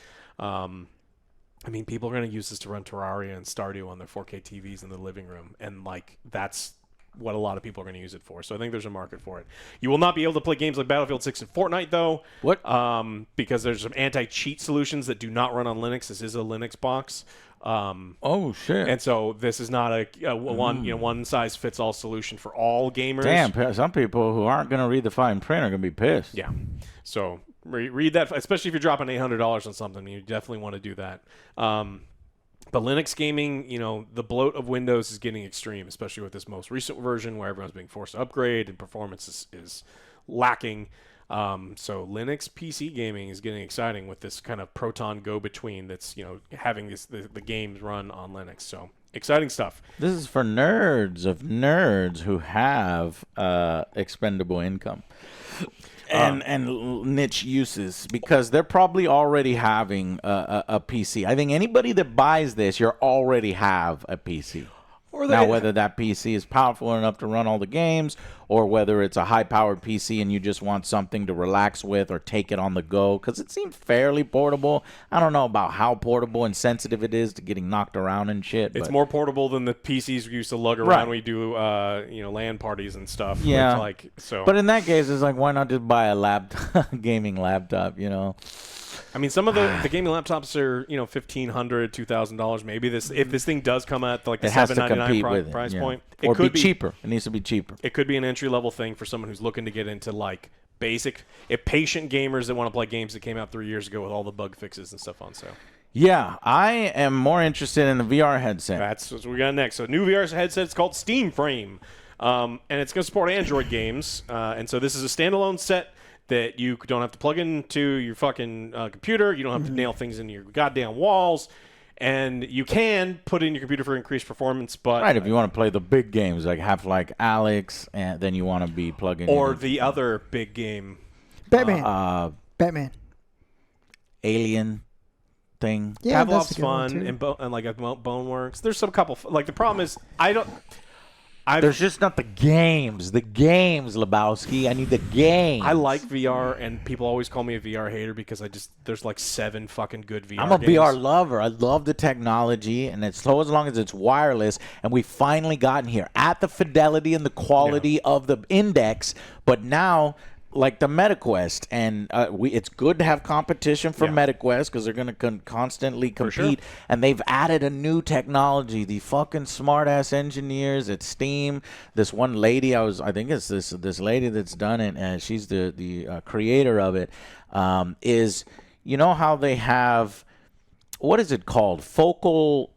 [SPEAKER 1] I mean, people are going to use this to run Terraria and Stardew on their 4K TVs in the living room, and that's what a lot of people are going to use it for. So I think there's a market for it. You will not be able to play games like Battlefield 6 and Fortnite, though.
[SPEAKER 2] What?
[SPEAKER 1] Because there's some anti-cheat solutions that do not run on Linux. This is a Linux box.
[SPEAKER 2] Oh shit!
[SPEAKER 1] And so this is not a one size fits all solution for all gamers.
[SPEAKER 2] Damn, some people who aren't going to read the fine print are going to be pissed.
[SPEAKER 1] Yeah. So read that, especially if you're dropping $800 on something. You definitely want to do that. But Linux gaming, the bloat of Windows is getting extreme, especially with this most recent version where everyone's being forced to upgrade and performance is lacking. So Linux PC gaming is getting exciting with this kind of Proton go-between that's, having the games run on Linux. So exciting stuff.
[SPEAKER 2] This is for nerds of nerds who have expendable income. And niche uses, because they're probably already having a PC. I think anybody that buys this, you already have a PC. Now, whether that PC is powerful enough to run all the games, or whether it's a high-powered PC and you just want something to relax with or take it on the go, because it seems fairly portable. I don't know about how portable and sensitive it is to getting knocked around and shit.
[SPEAKER 1] It's more portable than the PCs we used to lug around when we do, LAN parties and stuff.
[SPEAKER 2] Yeah. But in that case, it's like, why not just buy a laptop, gaming laptop,
[SPEAKER 1] I mean, some of the gaming laptops are, $1,500, $2,000. Maybe if this thing does come at like the $799 price point,
[SPEAKER 2] it could be cheaper. It needs to be cheaper.
[SPEAKER 1] It could be an entry level thing for someone who's looking to get into like basic, patient gamers that want to play games that came out 3 years ago with all the bug fixes and stuff on sale.
[SPEAKER 2] Yeah, I am more interested in the VR headset.
[SPEAKER 1] That's what we got next. So, new VR headset. It's called Steam Frame, and it's going to support Android games. And so this is a standalone set that you don't have to plug into your fucking computer. You don't have to nail things into your goddamn walls. And you can put it in your computer for increased performance. But
[SPEAKER 2] right, if you want to play the big games like Half-Life Alyx, and then you want to be plugging
[SPEAKER 1] or
[SPEAKER 2] in.
[SPEAKER 1] the other big game.
[SPEAKER 4] Batman.
[SPEAKER 2] Alien thing.
[SPEAKER 4] Yeah,
[SPEAKER 1] Pavlov's fun, and like Boneworks. There's some couple. Like, the problem is,
[SPEAKER 2] there's just not the games. The games, Lebowski. I need the games.
[SPEAKER 1] I like VR, and people always call me a VR hater because there's like 7 fucking good VR
[SPEAKER 2] I'm a
[SPEAKER 1] games.
[SPEAKER 2] VR lover. I love the technology, and it's so as long as it's wireless, and we've finally gotten here at the fidelity and the quality of the Index, but now like the MetaQuest, and it's good to have competition for MetaQuest because they're going to constantly compete, and they've added a new technology. The fucking smart-ass engineers at Steam, this one lady, I think it's this lady that's done it, and she's the creator of it, is, how they have, what is it called? Focal,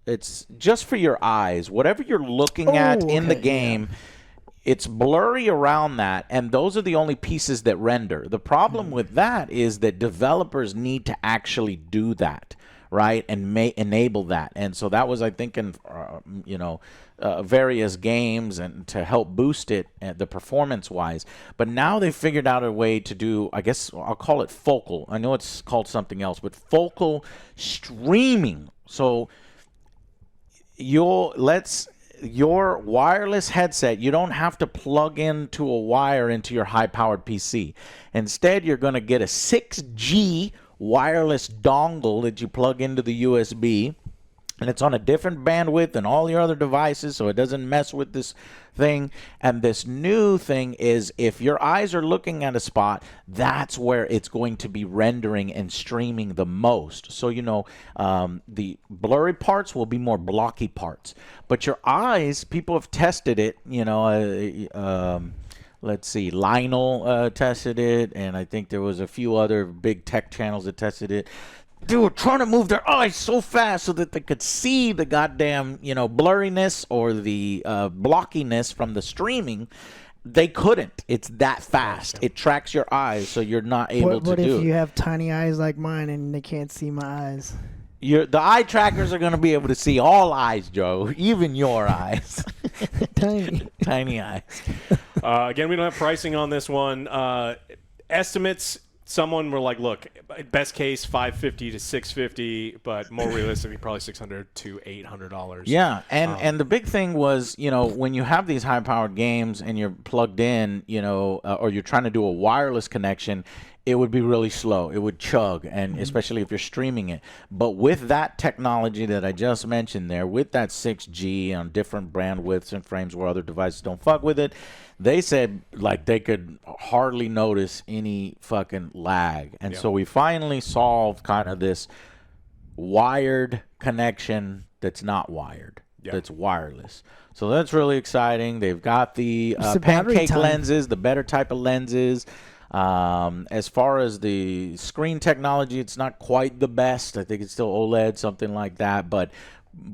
[SPEAKER 2] it's just for your eyes. Whatever you're looking at in the game, it's blurry around that, and those are the only pieces that render. The problem with that is that developers need to actually do that, right, and may enable that. And so that was, I think, in various games and to help boost it, the performance-wise. But now they've figured out a way to do, I guess I'll call it focal. I know it's called something else, but focal streaming. So your wireless headset, you don't have to plug into a wire into your high-powered PC. Instead, you're going to get a 6G wireless dongle that you plug into the USB, And it's on a different bandwidth than all your other devices, so it doesn't mess with this thing. And this new thing is if your eyes are looking at a spot, that's where it's going to be rendering and streaming the most. So, the blurry parts will be more blocky parts. But your eyes, people have tested it, let's see, Lionel tested it, and I think there was a few other big tech channels that tested it. They were trying to move their eyes so fast so that they could see the goddamn, blurriness or the blockiness from the streaming. They couldn't. It's that fast.
[SPEAKER 1] Okay.
[SPEAKER 2] It tracks your eyes, so you're not able to do it.
[SPEAKER 4] What if you have tiny eyes like mine and they can't see my eyes?
[SPEAKER 2] The eye trackers are going to be able to see all eyes, Joe, even your eyes. Tiny eyes.
[SPEAKER 1] Again, we don't have pricing on this one. Estimates. Someone were like, look, best case $550 to $650, but more realistically, probably $600 to $800.
[SPEAKER 2] Yeah, and the big thing was, when you have these high-powered games and you're plugged in, or you're trying to do a wireless connection, it would be really slow. It would chug, and especially if you're streaming it. But with that technology that I just mentioned there, with that 6G on different bandwidths and frames where other devices don't fuck with it, they said they could hardly notice any fucking lag. And so we finally solved kind of this wired connection that's not wired, that's wireless. So that's really exciting. They've got the pancake lenses, the better type of lenses. As far as the screen technology, it's not quite the best. I think it's still OLED, something like that. But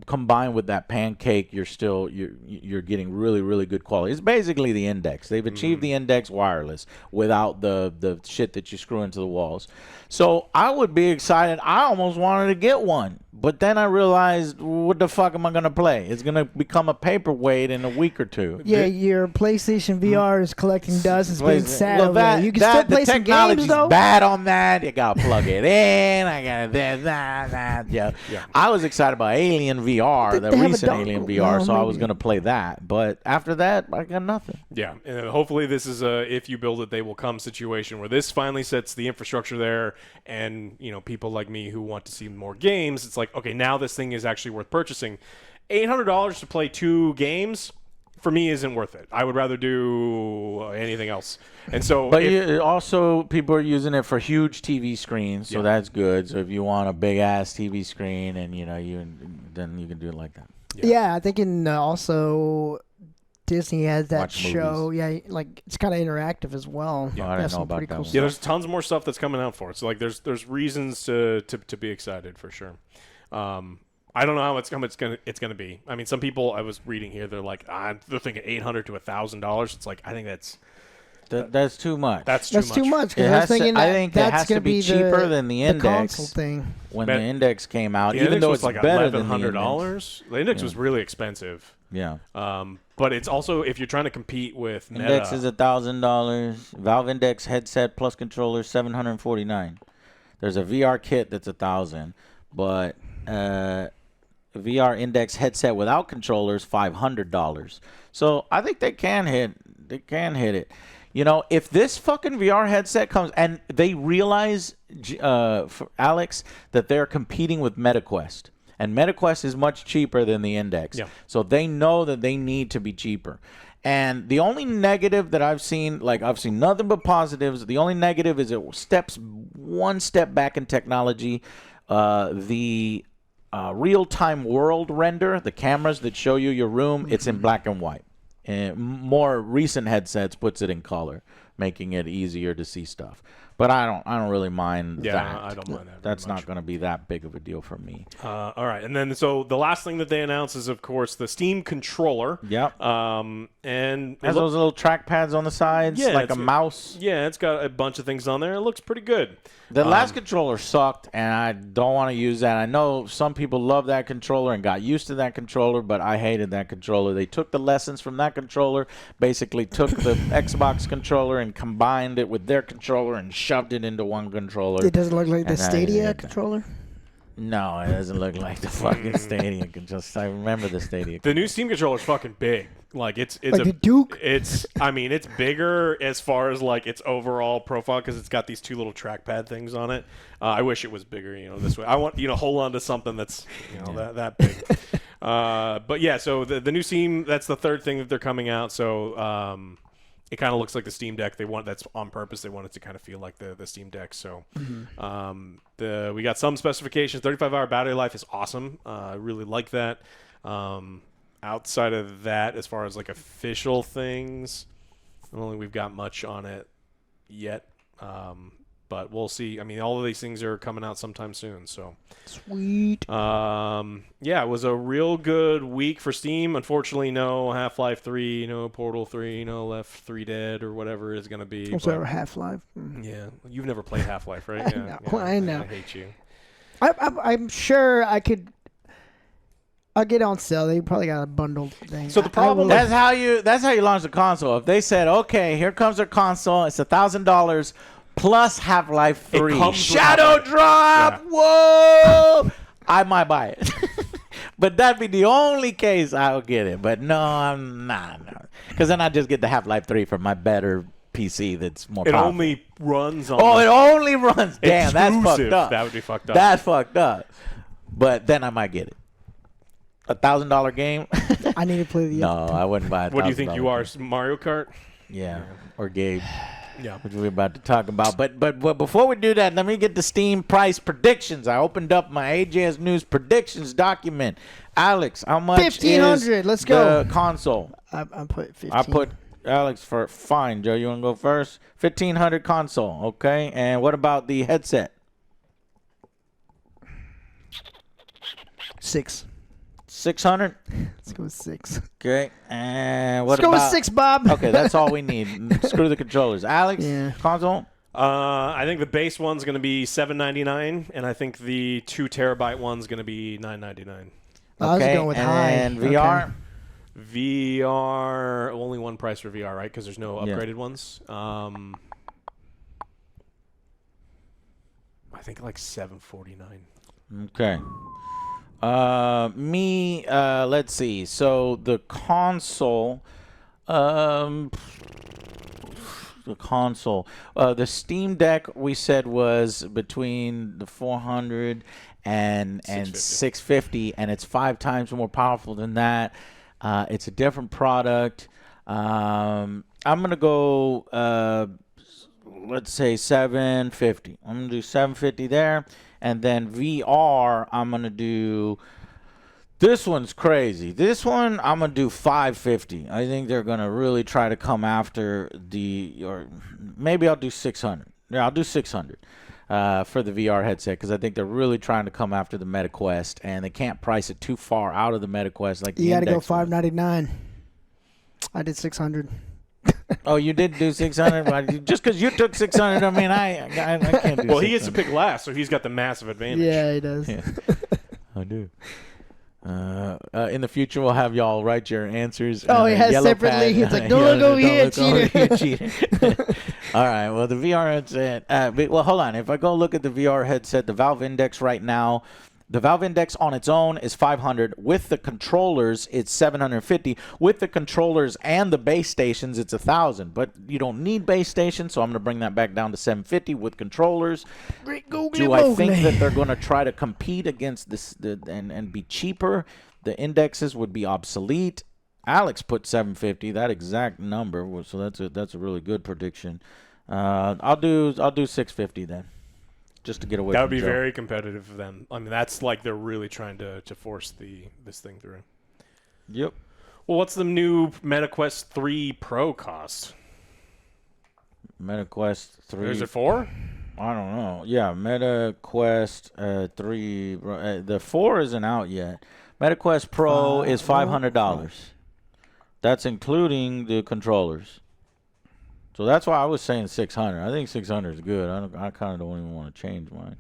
[SPEAKER 2] combined with that pancake, you're getting really, really good quality. It's basically the Index. They've achieved the Index wireless without the shit that you screw into the walls. So I would be excited. I almost wanted to get one, but then I realized, what the fuck am I going to play? It's going to become a paperweight in a week or two.
[SPEAKER 4] Yeah, your PlayStation VR is collecting dust. It's being sad over there. You can still play some games, though.
[SPEAKER 2] Bad on that. You got to plug it in. I got that. Yeah. I was excited about Alien VR, the recent Alien VR, so I was going to play that. But after that, I got nothing.
[SPEAKER 1] Yeah, and hopefully this is a if you build it, they will come situation where this finally sets the infrastructure there, and people like me who want to see more games, it's like, okay, now this thing is actually worth purchasing. $800 to play 2 games for me isn't worth it. I would rather do anything else. And so,
[SPEAKER 2] but also people are using it for huge TV screens, so that's good. So if you want a big ass TV screen, and then you can do it like that.
[SPEAKER 4] Yeah, I think also Disney has that show.
[SPEAKER 2] Movies.
[SPEAKER 4] Yeah, like it's kind of interactive as well.
[SPEAKER 2] Yeah, I didn't know about that
[SPEAKER 4] cool
[SPEAKER 2] one.
[SPEAKER 4] stuff.
[SPEAKER 1] Yeah, there's tons more stuff that's coming out for it. So there's reasons to be excited for sure. I don't know how it's gonna be. I mean, some people I was reading here, they're like, they're thinking $800 to $1,000. It's like, I think
[SPEAKER 2] that's too much.
[SPEAKER 1] That's
[SPEAKER 4] too much.
[SPEAKER 2] I think it has to be cheaper than the Index.
[SPEAKER 4] The console thing.
[SPEAKER 2] When the Index came out,
[SPEAKER 1] even
[SPEAKER 2] though
[SPEAKER 1] it's
[SPEAKER 2] it's better than the
[SPEAKER 1] $1,100. The Index was really expensive.
[SPEAKER 2] Yeah.
[SPEAKER 1] But it's also, if you're trying to compete with Meta,
[SPEAKER 2] Index is $1,000. Valve Index headset plus controller $749. There's a VR kit that's $1,000, but VR Index headset without controllers $500. So I think they can hit it. If this fucking VR headset comes and they realize, for Alex, that they're competing with MetaQuest, and MetaQuest is much cheaper than the Index. Yeah. So they know that they need to be cheaper. And the only negative that I've seen nothing but positives. The only negative is it steps one step back in technology. The real-time world render, the cameras that show you your room, it's in black and white. And more recent headsets puts it in color, making it easier to see stuff. But I don't really mind that.
[SPEAKER 1] Yeah, I don't mind that.
[SPEAKER 2] That's not going to be that big of a deal for me.
[SPEAKER 1] All right, and then so the last thing that they announced is, of course, the Steam controller.
[SPEAKER 2] Yep.
[SPEAKER 1] And
[SPEAKER 2] has those little trackpads on the sides, like a mouse.
[SPEAKER 1] Yeah, it's got a bunch of things on there. It looks pretty good.
[SPEAKER 2] The last controller sucked, and I don't want to use that. I know some people love that controller and got used to that controller, but I hated that controller. They took the lessons from that controller, basically took the Xbox controller and combined it with their controller and shoved it into one controller.
[SPEAKER 4] It doesn't look like the Stadia controller?
[SPEAKER 2] No, it doesn't look like the fucking Stadia. I remember the Stadia.
[SPEAKER 1] The new Steam controller is fucking big. Like it's
[SPEAKER 4] like the Duke.
[SPEAKER 1] It's it's bigger as far as like its overall profile because it's got these two little trackpad things on it. I wish it was bigger. This way I want hold on to something that's that big. But yeah, so the new Steam, that's the third thing that they're coming out. So it kind of looks like the Steam Deck. That's on purpose. They want it to kind of feel like the Steam Deck. So we got some specifications. 35-hour battery life is awesome. I really like that. Outside of that, as far as like official things, I don't think we've got much on it yet. But we'll see. All of these things are coming out sometime soon. So
[SPEAKER 4] sweet.
[SPEAKER 1] Yeah, it was a real good week for Steam. Unfortunately, no Half-Life 3, no Portal 3, no Left 3 Dead or whatever it's going to be.
[SPEAKER 4] Also Half-Life.
[SPEAKER 1] Yeah, you've never played Half-Life, right? Yeah,
[SPEAKER 4] I know.
[SPEAKER 1] I hate you.
[SPEAKER 4] I'm sure I could. I'll get on sale. They probably got a bundled thing.
[SPEAKER 1] So the problem
[SPEAKER 2] that's how you launch the console. If they said, okay, here comes our console, it's $1,000 plus Half-Life 3. Shadow drop. Yeah. Whoa! I might buy it. But that'd be the only case I'll get it. But no, I'm not. Because then I just get the Half-Life 3 for my better PC that's more powerful.
[SPEAKER 1] It only runs on
[SPEAKER 2] it only runs. Damn, that's fucked up.
[SPEAKER 1] That would be fucked up.
[SPEAKER 2] That's fucked up. But then I might get it. $1,000 game.
[SPEAKER 4] I need to play the.
[SPEAKER 2] No, I wouldn't buy it.
[SPEAKER 1] What do you think you are, Mario Kart?
[SPEAKER 2] Yeah, or Gabe.
[SPEAKER 1] Yeah,
[SPEAKER 2] which we're about to talk about. But before we do that, let me get the Steam price predictions. I opened up my AJS News predictions document. Alex, how much
[SPEAKER 4] 1,500. Let's go.
[SPEAKER 2] The console?
[SPEAKER 4] I put 15.
[SPEAKER 2] I put Alex for fine. Joe, you want to go first? 1,500 console. Okay, and what about the headset?
[SPEAKER 4] 6.
[SPEAKER 2] 600.
[SPEAKER 4] Let's go with 6.
[SPEAKER 2] Okay, and what
[SPEAKER 4] Let's go
[SPEAKER 2] about?
[SPEAKER 4] with 6, Bob.
[SPEAKER 2] Okay, that's all we need. Screw the controllers. Alex, console.
[SPEAKER 1] I think the base one's going to be $799, and I think the 2 terabyte one's going to be $999.
[SPEAKER 4] I was going with high.
[SPEAKER 2] And VR.
[SPEAKER 4] Okay.
[SPEAKER 1] VR, only one price for VR, right? Because there's no upgraded ones. I think like $749.
[SPEAKER 2] Okay. Let's see. So the console, the Steam Deck we said was between the 400 and 650, and it's 5 times more powerful than that. It's a different product. I'm gonna go. Let's say 750. I'm gonna do 750 there. And then VR, I'm going to do, this one's crazy. This one, I'm going to do 550. I think they're going to really try to come after or maybe I'll do 600. Yeah, I'll do 600 for the VR headset because I think they're really trying to come after the MetaQuest, and they can't price it too far out of the MetaQuest. Like
[SPEAKER 4] you got to go $599. I did 600.
[SPEAKER 2] Oh, you did do 600? Just because you took 600, I mean, I can't do.
[SPEAKER 1] Well, he gets to pick last, so he's got the massive advantage.
[SPEAKER 4] Yeah, he does.
[SPEAKER 2] Yeah. I do. In the future, we'll have y'all write your answers.
[SPEAKER 4] Oh, he has separately. He's like, don't look over here, cheater.
[SPEAKER 2] All right. Well, the VR headset. Well, hold on. If I go look at the VR headset, the Valve Index right now. The Valve Index on its own is 500. With the controllers, it's 750. With the controllers and the base stations, it's 1,000. But you don't need base stations, so I'm going to bring that back down to 750 with controllers. Do I think that they're going to try to compete against this and be cheaper? The indexes would be obsolete. Alex put 750, that exact number. So that's a really good prediction. I'll do 650 then. Just to get away.
[SPEAKER 1] That
[SPEAKER 2] from
[SPEAKER 1] would be
[SPEAKER 2] Joe.
[SPEAKER 1] very competitive for them. I mean, that's like they're really trying to force this thing through.
[SPEAKER 2] Yep.
[SPEAKER 1] Well, what's the new MetaQuest 3 Pro cost?
[SPEAKER 2] MetaQuest 3.
[SPEAKER 1] Is it 4?
[SPEAKER 2] I don't know. Yeah, MetaQuest 3. The 4 isn't out yet. MetaQuest Pro is $500. That's including the controllers. So that's why I was saying 600. I think 600 is good. I kind of don't even want to change mine.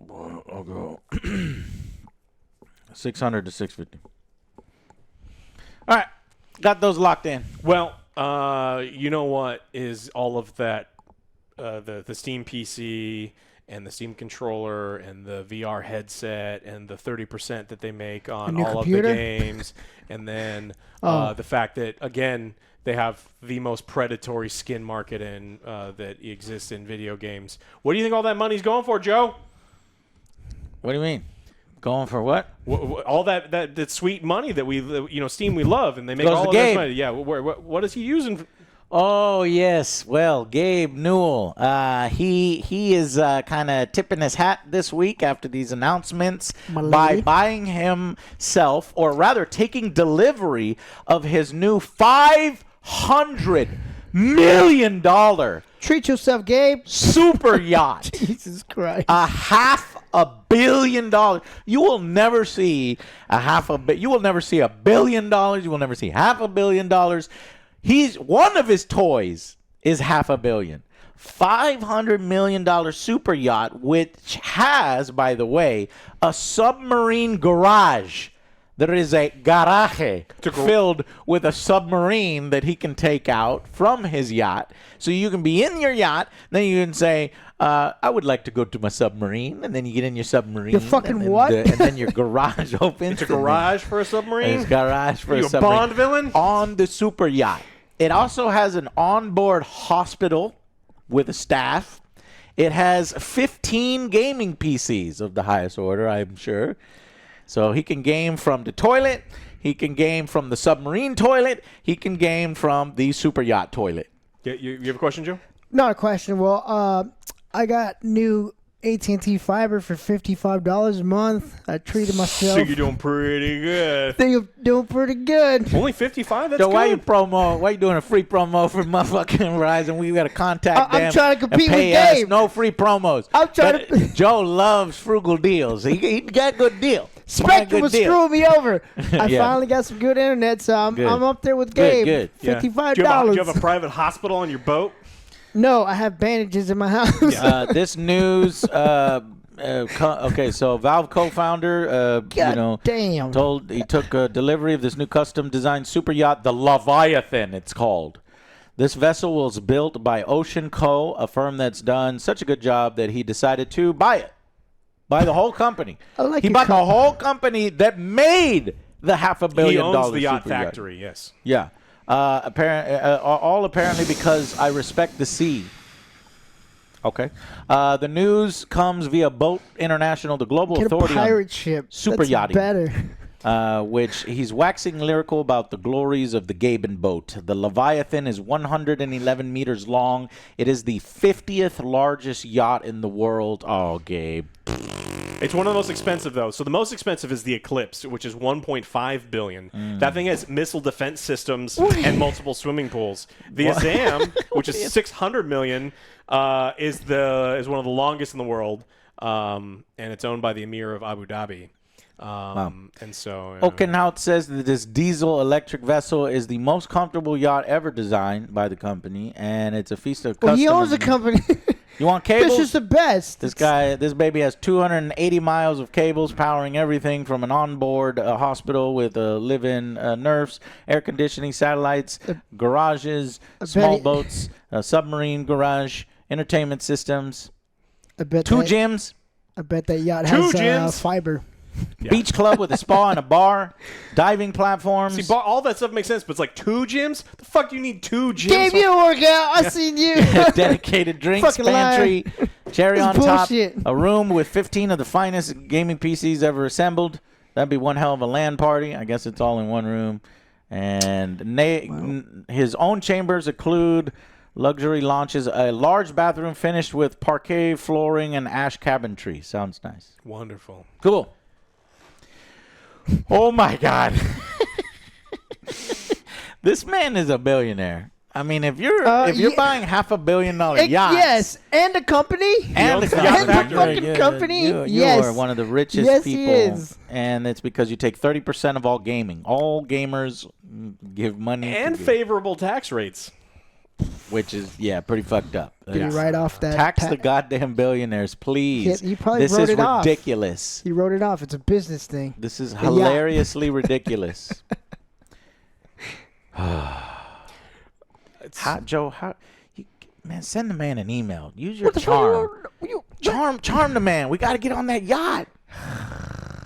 [SPEAKER 2] I'll go 600 to 650. All right, got those locked in.
[SPEAKER 1] Well, you know what is all of that? The Steam PC and the Steam controller and the VR headset and the 30% that they make on
[SPEAKER 4] new
[SPEAKER 1] all
[SPEAKER 4] computer?
[SPEAKER 1] of the games, and then the fact that, again, they have the most predatory skin market that exists in video games. What do you think all that money's going for, Joe?
[SPEAKER 2] What do you mean? Going for what?
[SPEAKER 1] All that sweet money that Steam we love, and they make
[SPEAKER 2] Goes
[SPEAKER 1] all
[SPEAKER 2] to
[SPEAKER 1] of this
[SPEAKER 2] Gabe.
[SPEAKER 1] money. Yeah, what is he using?
[SPEAKER 2] Oh yes, well, Gabe Newell, he is kind of tipping his hat this week after these announcements by buying himself, or rather taking delivery of his new $500 million
[SPEAKER 4] Treat yourself, Gabe.
[SPEAKER 2] super yacht.
[SPEAKER 4] Jesus Christ.
[SPEAKER 2] $500 million. You will never see you will never see $1 billion. You will never see $500 million. One of his toys is $500 million. $500 million super yacht, which has, by the way, a submarine garage. There is a garage filled with a submarine that he can take out from his yacht. So you can be in your yacht, then you can say, I would like to go to my submarine, and then you get in your submarine.
[SPEAKER 4] Your fucking
[SPEAKER 2] and then
[SPEAKER 4] what?
[SPEAKER 2] And then your garage opens.
[SPEAKER 1] It's a garage for a submarine?
[SPEAKER 2] It's garage for
[SPEAKER 1] Are you
[SPEAKER 2] a
[SPEAKER 1] a
[SPEAKER 2] submarine.
[SPEAKER 1] Bond villain?
[SPEAKER 2] On the super yacht. It also has an onboard hospital with a staff. It has 15 gaming PCs of the highest order, I'm sure. So he can game from the toilet. He can game from the submarine toilet. He can game from the super yacht toilet.
[SPEAKER 1] Yeah, you have a question, Joe?
[SPEAKER 4] Not a question. Well, I got new AT&T fiber for $55 a month. I treated myself.
[SPEAKER 1] So you're doing pretty good.
[SPEAKER 4] think I'm doing pretty good.
[SPEAKER 1] Only 55? That's
[SPEAKER 2] So
[SPEAKER 1] good.
[SPEAKER 2] why you doing a free promo for motherfucking Verizon? We got to contact them.
[SPEAKER 4] I'm trying to compete
[SPEAKER 2] and pay
[SPEAKER 4] with
[SPEAKER 2] us.
[SPEAKER 4] Gabe.
[SPEAKER 2] No free promos.
[SPEAKER 4] I'm trying
[SPEAKER 2] But Joe loves frugal deals. He got a good deal.
[SPEAKER 4] Spectrum was screwing me over. I
[SPEAKER 2] Yeah.
[SPEAKER 4] finally got some good internet, so I'm
[SPEAKER 2] Good.
[SPEAKER 4] up there with Gabe.
[SPEAKER 2] Good.
[SPEAKER 1] Yeah.
[SPEAKER 4] $55.
[SPEAKER 1] Do you have a private hospital on your boat?
[SPEAKER 4] No, I have bandages in my house.
[SPEAKER 2] This news. Okay, so Valve co-founder,
[SPEAKER 4] damn.
[SPEAKER 2] he took delivery of this new custom-designed super yacht, the Leviathan. It's called. This vessel was built by Ocean Co., a firm that's done such a good job that he decided to buy it. Buy the whole company.
[SPEAKER 4] I
[SPEAKER 2] He bought the whole company that made the $500 million.
[SPEAKER 1] He owns the yacht
[SPEAKER 2] super yacht.
[SPEAKER 1] factory, yes.
[SPEAKER 2] Yeah. All apparently because I respect the sea. Okay. The news comes via Boat International, the global
[SPEAKER 4] Get a
[SPEAKER 2] authority on
[SPEAKER 4] pirate ship.
[SPEAKER 2] super
[SPEAKER 4] That's
[SPEAKER 2] yachting.
[SPEAKER 4] better.
[SPEAKER 2] which he's waxing lyrical about the glories of the Gaben boat. The Leviathan is 111 meters long. It is the 50th largest yacht in the world. Oh, Gabe.
[SPEAKER 1] It's one of the most expensive, though. So the most expensive is the Eclipse, which is $1.5 billion. That thing has missile defense systems and multiple swimming pools. The Azam, which is $600 million, is one of the longest in the world, and it's owned by the Emir of Abu Dhabi. And so
[SPEAKER 2] Okay, now it says that this diesel electric vessel is the most comfortable yacht ever designed by the company, and it's a feast of
[SPEAKER 4] Well,
[SPEAKER 2] custom.
[SPEAKER 4] he owns a company.
[SPEAKER 2] You want cables?
[SPEAKER 4] This is the best.
[SPEAKER 2] This baby has 280 miles of cables powering everything from an onboard hospital with live-in nurse, air conditioning, satellites, garages, small boats, a submarine garage, entertainment systems,
[SPEAKER 4] I bet
[SPEAKER 2] 2
[SPEAKER 4] that,
[SPEAKER 2] gyms,
[SPEAKER 4] I bet that yacht
[SPEAKER 1] 2
[SPEAKER 4] has
[SPEAKER 1] gyms?
[SPEAKER 4] fiber.
[SPEAKER 2] beach club with a spa and a bar, diving platforms.
[SPEAKER 1] See, all that stuff makes sense, but it's like 2 gyms? The fuck do you need 2 gyms?
[SPEAKER 4] Gabe, you work out. I seen you.
[SPEAKER 2] dedicated drinks
[SPEAKER 4] Fucking
[SPEAKER 2] pantry, cherry
[SPEAKER 4] This
[SPEAKER 2] on
[SPEAKER 4] is
[SPEAKER 2] top,
[SPEAKER 4] bullshit.
[SPEAKER 2] a room with 15 of the finest gaming PCs ever assembled. That'd be one hell of a LAN party. I guess it's all in one room. And his own chambers include luxury launches, a large bathroom finished with parquet flooring and ash cabinetry. Sounds nice.
[SPEAKER 1] Wonderful.
[SPEAKER 2] Cool. Oh my God. This man is a billionaire. I mean, if you're buying $500 million yachts,
[SPEAKER 4] Yes, and a company.
[SPEAKER 2] and the
[SPEAKER 1] yacht
[SPEAKER 4] fucking company.
[SPEAKER 2] you
[SPEAKER 4] Yes.
[SPEAKER 2] are one of the richest
[SPEAKER 4] Yes,
[SPEAKER 2] people,
[SPEAKER 4] he is.
[SPEAKER 2] and it's because you take 30% of all gaming. All gamers give money
[SPEAKER 1] And
[SPEAKER 2] to
[SPEAKER 1] favorable tax rates.
[SPEAKER 2] which is pretty fucked up.
[SPEAKER 4] Get you right off that.
[SPEAKER 2] Tax the goddamn billionaires, please.
[SPEAKER 4] Yeah, you probably
[SPEAKER 2] this
[SPEAKER 4] wrote
[SPEAKER 2] is
[SPEAKER 4] it off.
[SPEAKER 2] ridiculous.
[SPEAKER 4] He wrote it off. It's a business thing.
[SPEAKER 2] This is
[SPEAKER 4] yacht.
[SPEAKER 2] hilariously ridiculous. Joe, man, send the man an email. Use your
[SPEAKER 4] What the fuck?
[SPEAKER 2] charm. Charm the man. We got to get on that yacht.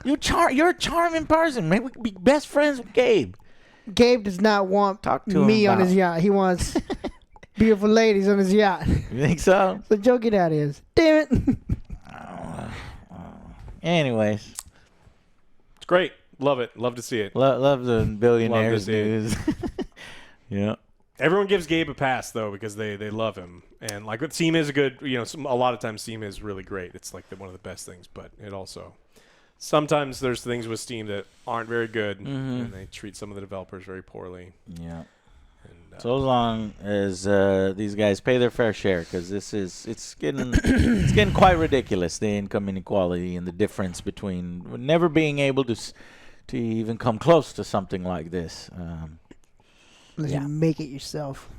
[SPEAKER 2] You're a charming person, man. We could be best friends with Gabe.
[SPEAKER 4] Gabe does not want me on his yacht. He wants beautiful ladies on his yacht.
[SPEAKER 2] You think so?
[SPEAKER 4] So Joe, get out of here. Damn it.
[SPEAKER 2] Anyways.
[SPEAKER 1] It's great. Love it. Love to see it.
[SPEAKER 2] Love the billionaires news. Yeah.
[SPEAKER 1] Everyone gives Gabe a pass though because they love him, and like Steam is a good. A lot of times Steam is really great. It's like one of the best things, but it also sometimes there's things with Steam that aren't very good, and they treat some of the developers very poorly.
[SPEAKER 2] Yeah.
[SPEAKER 1] And,
[SPEAKER 2] so long as these guys pay their fair share, because it's getting quite ridiculous, the income inequality and the difference between never being able to even come close to something like this.
[SPEAKER 4] Unless you make it yourself.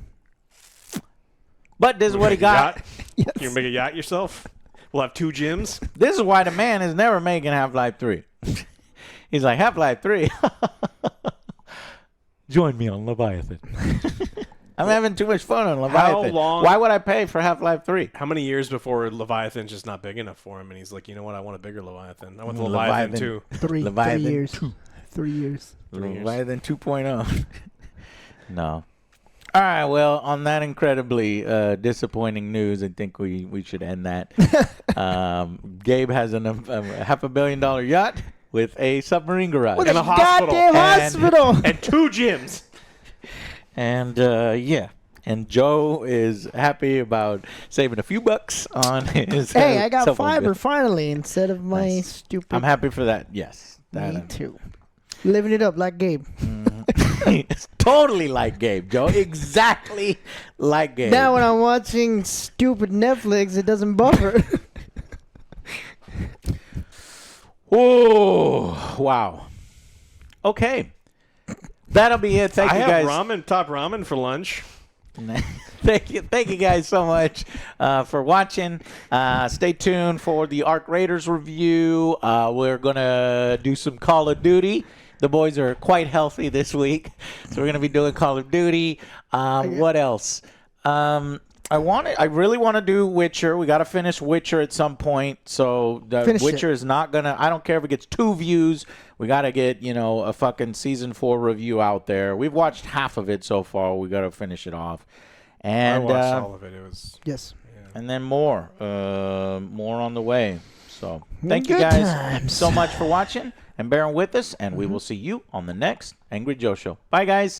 [SPEAKER 2] But this is what he got.
[SPEAKER 4] Yes.
[SPEAKER 1] You can make a yacht yourself? We'll have 2 gyms.
[SPEAKER 2] This is why the man is never making Half-Life 3. He's like, Half-Life 3? Join me on Leviathan. I'm having too much fun on Leviathan. Why would I pay for Half-Life 3?
[SPEAKER 1] How many years before Leviathan's just not big enough for him? And he's like, you know what? I want a bigger Leviathan. I want the Leviathan 2.
[SPEAKER 4] 3 years. 3 years.
[SPEAKER 2] Leviathan 2.0. No. All right. Well, on that incredibly disappointing news, I think we should end that. Gabe has a $500 million yacht with a submarine garage
[SPEAKER 1] and a hospital.
[SPEAKER 4] Goddamn hospital.
[SPEAKER 1] And 2 gyms.
[SPEAKER 2] And yeah. And Joe is happy about saving a few bucks on his.
[SPEAKER 4] Hey, I got fiber finally instead of my stupid.
[SPEAKER 2] I'm happy for that. Yes.
[SPEAKER 4] Me too. Living it up like Gabe.
[SPEAKER 2] It's totally like Gabe, Joe. Exactly like Gabe.
[SPEAKER 4] Now when I'm watching stupid Netflix, it doesn't buffer.
[SPEAKER 2] Oh, wow. Okay. That'll be it. Thank you guys.
[SPEAKER 1] I have top ramen for lunch.
[SPEAKER 2] Thank you guys so much for watching. Stay tuned for the Arc Raiders review. We're going to do some Call of Duty. The boys are quite healthy this week, so we're going to be doing Call of Duty. What else? I really want to do Witcher. We got to finish Witcher at some point. So Witcher is not going to, I don't care if it gets 2 views. We got to get, a fucking season 4 review out there. We've watched half of it so far. We got to finish it off. And
[SPEAKER 1] I watched all of it. It was
[SPEAKER 4] yes.
[SPEAKER 2] Yeah. And then more on the way. So thank you guys so much for watching and bearing with us. And we will see you on the next Angry Joe Show. Bye, guys.